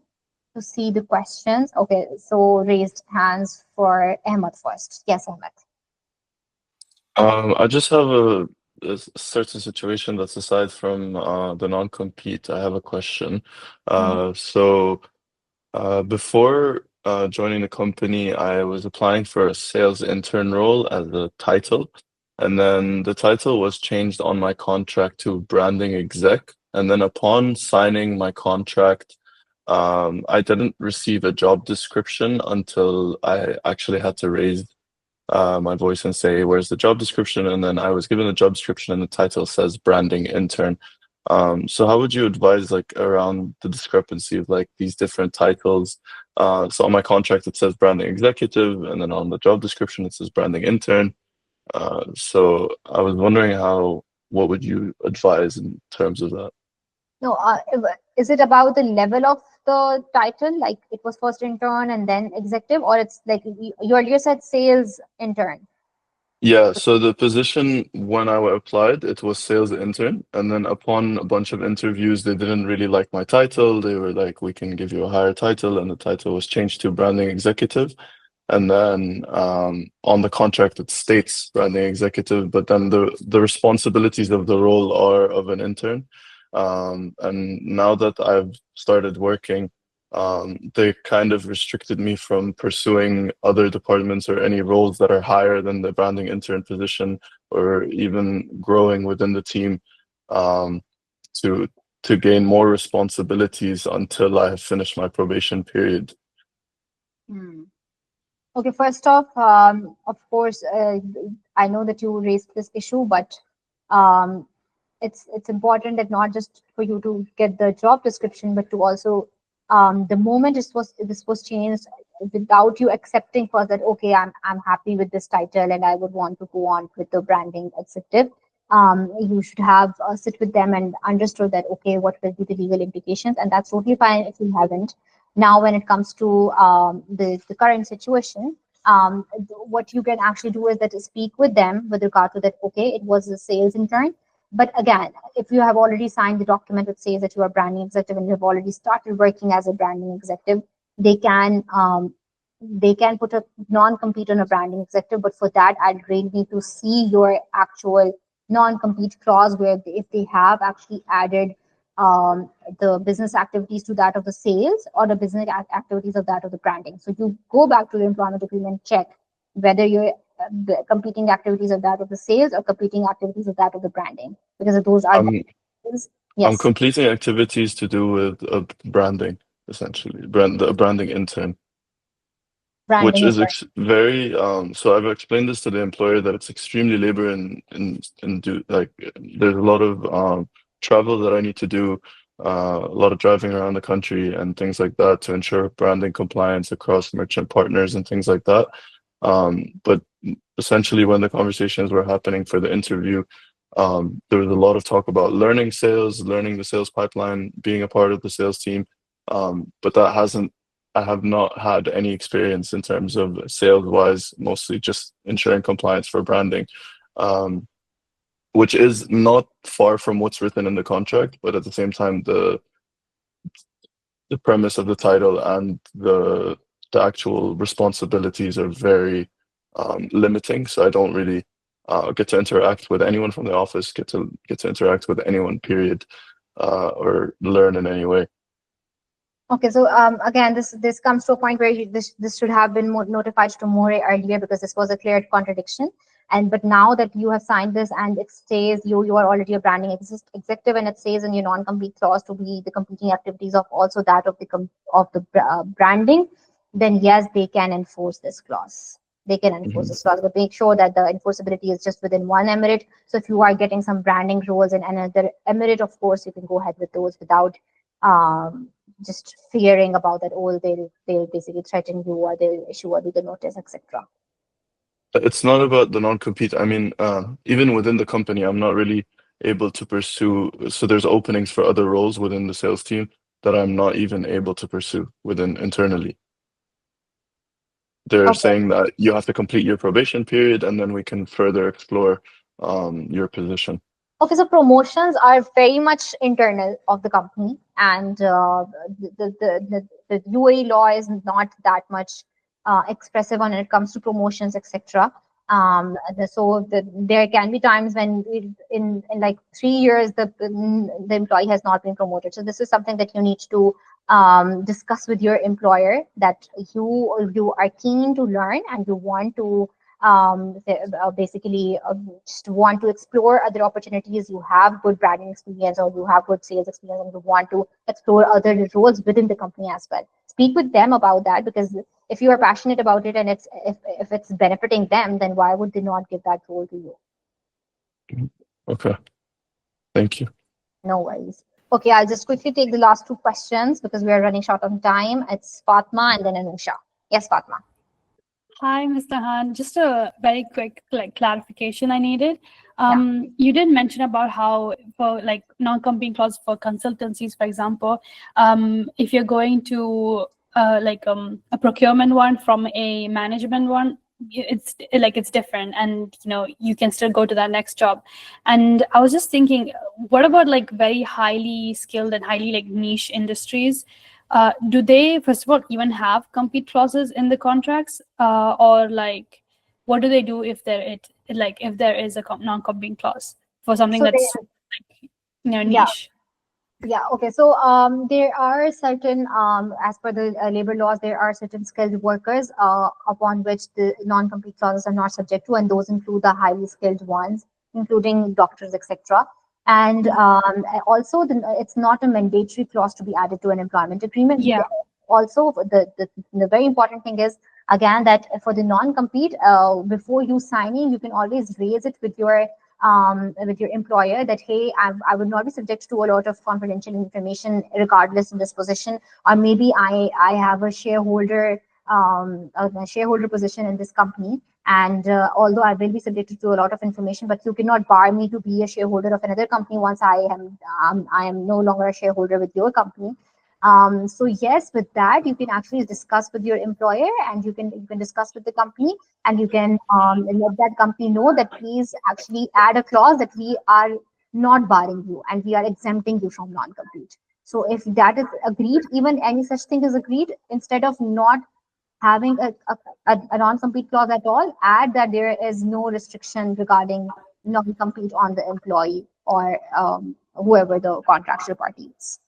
to see the questions. Okay, so raised hands for Ahmed first. Yes, Ahmed. I just have a certain situation that's aside from the non-compete. I have a question. So before joining the company, I was applying for a sales intern role as a title, and then the title was changed on my contract to branding exec. And then upon signing my contract, I didn't receive a job description until I actually had to raise my voice and say, "Where's the job description?" And then I was given the job description, and the title says branding intern. So how would you advise like around the discrepancy of like these different titles? So on my contract it says branding executive, and then on the job description it says branding intern. So I was wondering what would you advise in terms of that? No, is it about the level of the title? Like it was first intern and then executive, or it's like you earlier said sales intern? Yeah, so the position when I applied, it was sales intern, and then upon a bunch of interviews, they didn't really like my title. They were like, "We can give you a higher title," and the title was changed to branding executive. And then on the contract, it states branding executive, but then the responsibilities of the role are of an intern. And now that I've started working, they kind of restricted me from pursuing other departments or any roles that are higher than the branding intern position, or even growing within the team um, to to gain more responsibilities until I have finished my probation period. Hmm. Okay, first off, of course, I know that you raised this issue, but um, it's important that not just for you to get the job description, but to also the moment this was changed without you accepting first that okay, I'm happy with this title and I would want to go on with the branding executive. You should have sit with them and understood that okay, what will be the legal implications, and that's totally fine if you haven't. Now, when it comes to the current situation, what you can actually do is that speak with them with regard to that. Okay, it was a sales intern, but again, if you have already signed the document that says that you are branding executive and you have already started working as a branding executive, they can put a non-compete on a branding executive. But for that, I'd really need to see your actual non-compete clause where if they have actually added the business activities to that of the sales or the business activities of that of the branding. So you go back to the employment agreement, check whether your the competing activities of that of the sales or competing activities of that of the branding, because those are I'm I'm yes, completing activities to do with branding, essentially, a branding intern, which branding is is right. very so I've explained this to the employer that it's extremely labor and do like there's a lot of travel that I need to do, a lot of driving around the country and things like that to ensure branding compliance across merchant partners and things like that. But essentially, when the conversations were happening for the interview, there was a lot of talk about learning sales, learning the sales pipeline, being a part of the sales team. But I have not had any experience in terms of sales wise, mostly just ensuring compliance for branding, um, which is not far from what's written in the contract. But at the same time, the premise of the title and the actual responsibilities are very limiting, so I don't really get to interact with anyone from the office, get to interact with anyone, period, or learn in any way. Okay, so again, this comes to a point where this should have been notified to More earlier, because this was a clear contradiction. And but now that you have signed this and it says you are already a branding executive, and it says in your non-compete clause to be the competing activities of also that of the branding, then yes, they can enforce this clause. They can enforce Mhm. this clause, but make sure that the enforceability is just within one emirate. So if you are getting some branding roles in another emirate, of course, you can go ahead with those without um, just fearing about that, oh, they'll basically threaten you or they'll issue a legal notice, etc. It's not about the non-compete. I mean, even within the company, I'm not really able to pursue. So there's openings for other roles within the sales team that I'm not even able to pursue within internally. They're Okay. saying that you have to complete your probation period and then we can further explore your position. Okay, so promotions are very much internal of the company, and the UAE law is not that much expressive when it comes to promotions, etc. There can be times when in like 3 years the employee has not been promoted. So this is something that you need to discuss with your employer, that you are keen to learn and you want to basically just want to explore other opportunities. You have good branding experience or you have good sales experience, and you want to explore other roles within the company as well. Speak with them about that, because if you are passionate about it and if it's benefiting them, then why would they not give that role to you? Okay, thank you. No worries. Okay, I'll just quickly take the last two questions because we are running short on time. It's Fatma and then Anusha. Yes, Fatma. Hi, Mr. Han. Just a very quick clarification I needed. Yeah. You did mention about how for like non-compete clause for consultancies, for example, if you're going to a procurement one from a management one, it's different, and you can still go to that next job. And I was just thinking, what about like very highly skilled and highly like niche industries? Do they, first of all, even have compete clauses in the contracts, or like, what do they do if if there is a non-compete clause for something So they, that's super, like, yeah. niche? Yeah, okay. So there are certain, as per the labor laws, there are certain skilled workers upon which the non-compete clauses are not subject to, and those include the highly skilled ones, including doctors, etc. And also, it's not a mandatory clause to be added to an employment agreement. Yeah. Also, the very important thing is, again, that for the non-compete, before you signing, you can always raise it with your employer that, hey, I would not be subject to a lot of confidential information regardless in this position, or maybe I have a shareholder position in this company, and although I will be subjected to a lot of information, but you cannot bar me to be a shareholder of another company once I am no longer a shareholder with your company. So yes, with that you can actually discuss with your employer, and you can discuss with the company, and you can let that company know that please actually add a clause that we are not barring you and we are exempting you from non-compete. So if that is agreed, even any such thing is agreed, instead of not having a non-compete clause at all, add that there is no restriction regarding non-compete on the employee or whoever the contractual party is.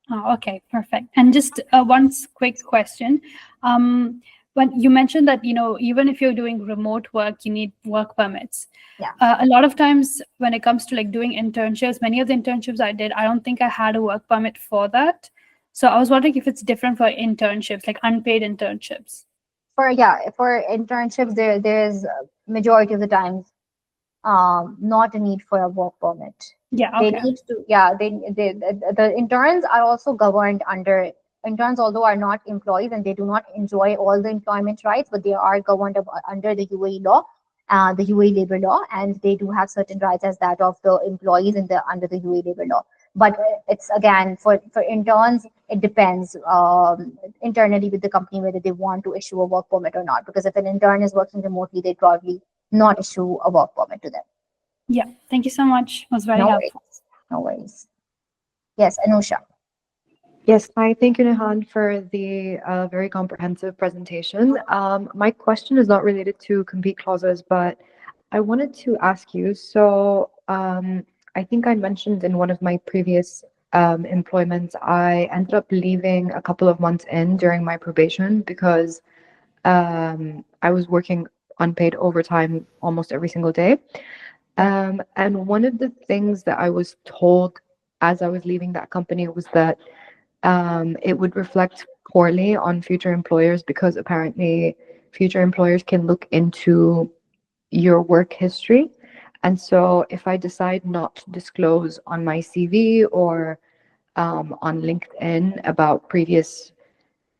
Oh, okay, perfect. And just one quick question. When you mentioned that, even if you're doing remote work, you need work permits. Yeah. A lot of times when it comes to like doing internships, many of the internships I did, I don't think I had a work permit for that. So I was wondering if it's different for internships, like unpaid internships. For internships, there's majority of the times not a need for a work permit. Yeah, They okay. need to, yeah, the interns are also governed under, interns although are not employees and they do not enjoy all the employment rights, but they are governed under the UAE law, the UAE labor law, and they do have certain rights as that of the employees in the under the UAE labor law. But it's again for interns, it depends internally with the company whether they want to issue a work permit or not. Because if an intern is working remotely, they probably not issue a work permit to them. Yeah, thank you so much. It was very No helpful. worries. No worries. Yes, Anusha. Yes, hi. Thank you, Nehan, for the very comprehensive presentation. My question is not related to compete clauses, but I wanted to ask you. I think I mentioned in one of my previous employments, I ended up leaving a couple of months in during my probation because I was working unpaid overtime almost every single day. And one of the things that I was told as I was leaving that company was that it would reflect poorly on future employers because apparently future employers can look into your work history. And so if I decide not to disclose on my CV or on LinkedIn about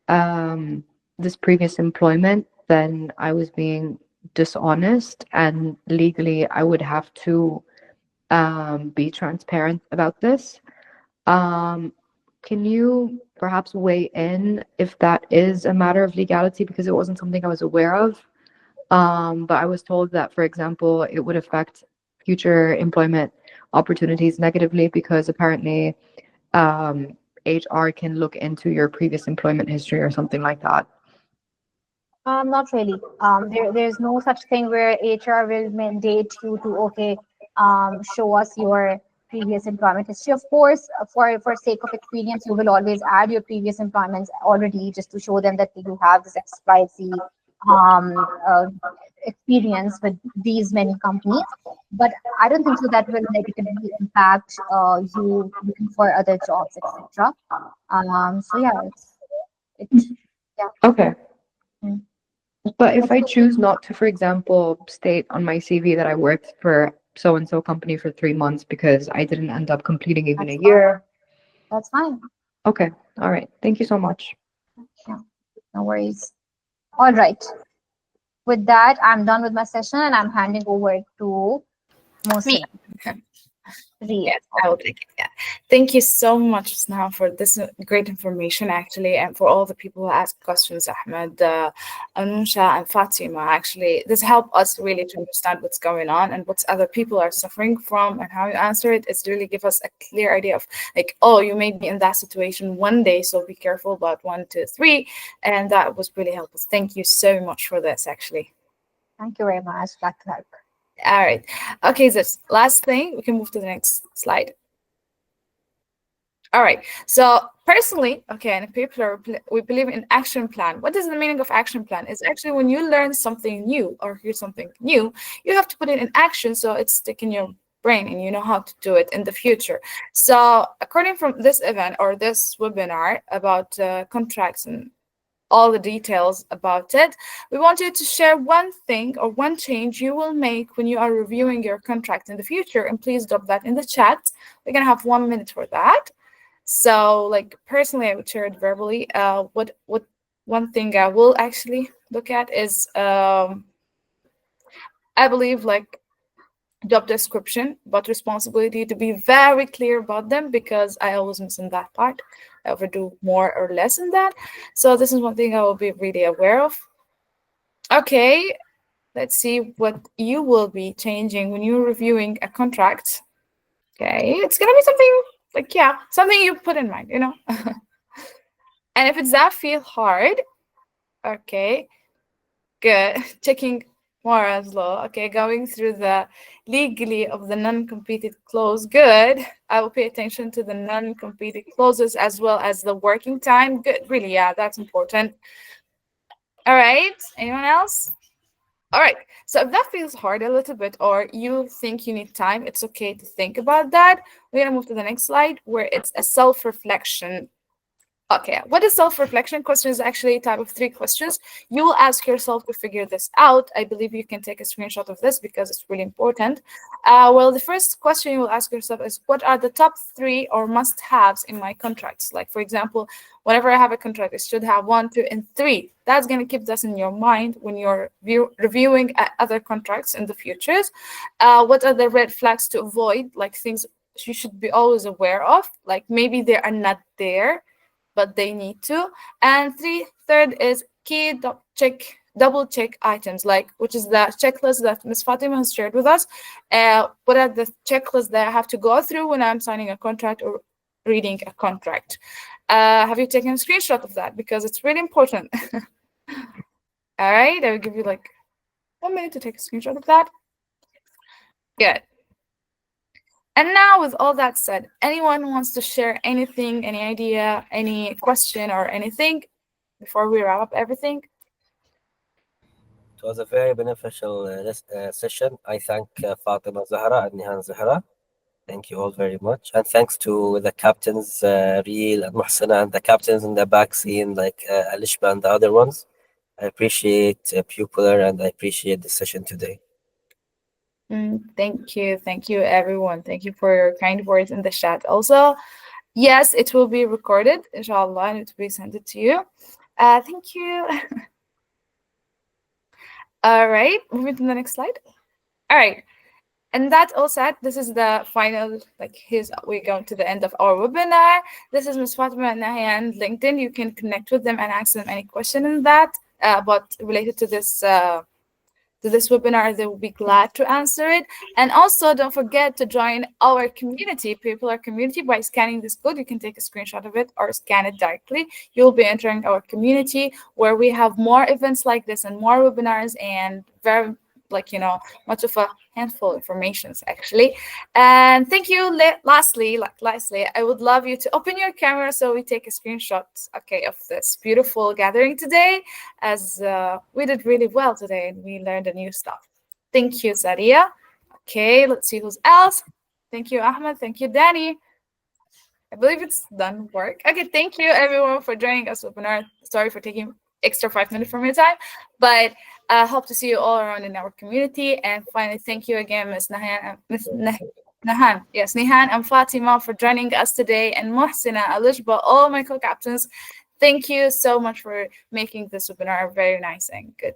um, this previous employment, then I was being dishonest, and legally I would have to be transparent about this. Um, can you perhaps weigh in if that is a matter of legality? Because it wasn't something I was aware of. But I was told that, for example, it would affect future employment opportunities negatively because apparently HR can look into your previous employment history or something like that. Not really. There's no such thing where HR will mandate you to, okay, show us your previous employment history. Of course, for sake of experience, you will always add your previous employments already just to show them that you have this XYZ um, uh, experience with these many companies. But I don't think so that will negatively impact you looking for other jobs, etc. So yeah, it yeah. Okay. Mm. But if I choose not to, for example, state on my CV that I worked for so and so company for 3 months because I didn't end up completing even a That's fine. year. That's fine. Okay. All right. Thank you so much. Yeah, no worries. All right. With that, I'm done with my session and I'm handing over to Me. Mohsina. Ria. Yes, I will take it. Yeah. Thank you so much, Snaha, for this great information, actually, and for all the people who asked questions, Ahmed, Anusha, and Fatima. Actually, this helped us really to understand what's going on and what other people are suffering from, and how you answer it. It's really give us a clear idea of, like, oh, you may be in that situation one day, so be careful about 1, 2, 3, and that was really helpful. Thank you so much for this, actually. Thank you very much. Glad to help. All right. Okay, this last thing, we can move to the next slide. All right. So personally, okay, in People, we believe in action plan. What is the meaning of action plan? It's actually when you learn something new or hear something new, you have to put it in action so it's stuck in your brain and you know how to do it in the future. So according from this event or this webinar about contracts and all the details about it, we want you to share one thing or one change you will make when you are reviewing your contract in the future. And please drop that in the chat. We're going to have 1 minute for that. So, like personally, I would share it verbally. What one thing I will actually look at is, I believe, like job description, but responsibility to be very clear about them because I always miss in that part. I overdo more or less in that. So this is one thing I will be really aware of. Okay, let's see what you will be changing when you're reviewing a contract. Okay, it's gonna be something like, yeah, something you put in mind, you know. And if it's that feel hard, okay, good. Checking Mora's law, okay, going through the legally of the non-competed clause, good. I will pay attention to the non-competed clauses as well as the working time, good. Really, yeah, that's important. All right, anyone else? All right, so if that feels hard a little bit or you think you need time, it's okay to think about that. We're gonna move to the next slide where it's a self-reflection. Okay, what is self-reflection? Question is actually a type of 3 questions. You will ask yourself to figure this out. I believe you can take a screenshot of this because it's really important. Well, the first question you will ask yourself is, what are the top 3 or must-haves in my contracts? Like, for example, whenever I have a contract, it should have 1, 2, and 3. That's going to keep this in your mind when you're reviewing other contracts in the futures. What are the red flags to avoid? Like things you should be always aware of. Like maybe they are not there but they need to. And third is key double check items, like which is the checklist that Ms. Fatima has shared with us. What are the checklists that I have to go through when I'm signing a contract or reading a contract? Have you taken a screenshot of that? Because it's really important. All right, I will give you like 1 minute to take a screenshot of that. Good. And now, with all that said, anyone wants to share anything, any idea, any question, or anything before we wrap up everything? It was a very beneficial session. I thank Fatima Zahra and Nehan Zahra. Thank you all very much. And thanks to the captains, Reel and Muhsina, and the captains in the back scene, like Alishba and the other ones. I appreciate Pupiller and I appreciate the session today. Thank you, everyone. Thank you for your kind words in the chat. Also, yes, it will be recorded, inshallah, and it will be sent to you. Thank you. All right, moving to the next slide. All right. And that all said, this is the final, we're going to the end of our webinar. This is Ms. Fatima and Nehan LinkedIn. You can connect with them and ask them any question in that, but related to this webinar, they will be glad to answer it. And also, don't forget to join our community, Popular Community, by scanning this code. You can take a screenshot of it or scan it directly. You'll be entering our community where we have more events like this and more webinars and very, much of a handful of informations actually. And thank you. Lastly, I would love you to open your camera so we take a screenshot, okay, of this beautiful gathering today, as we did really well today and we learned a new stuff. Thank you, Zaria. Okay, let's see who's else. Thank you, Ahmed. Thank you, Danny. I believe it's done work. Okay, thank you everyone for joining us webinar. Sorry for taking extra 5 minutes from your time, but I hope to see you all around in our community. And finally, thank you again, Ms. Nehan, Nehan and Fatima for joining us today, and Muhsina, Alishba, all my co-captains. Thank you so much for making this webinar very nice and good.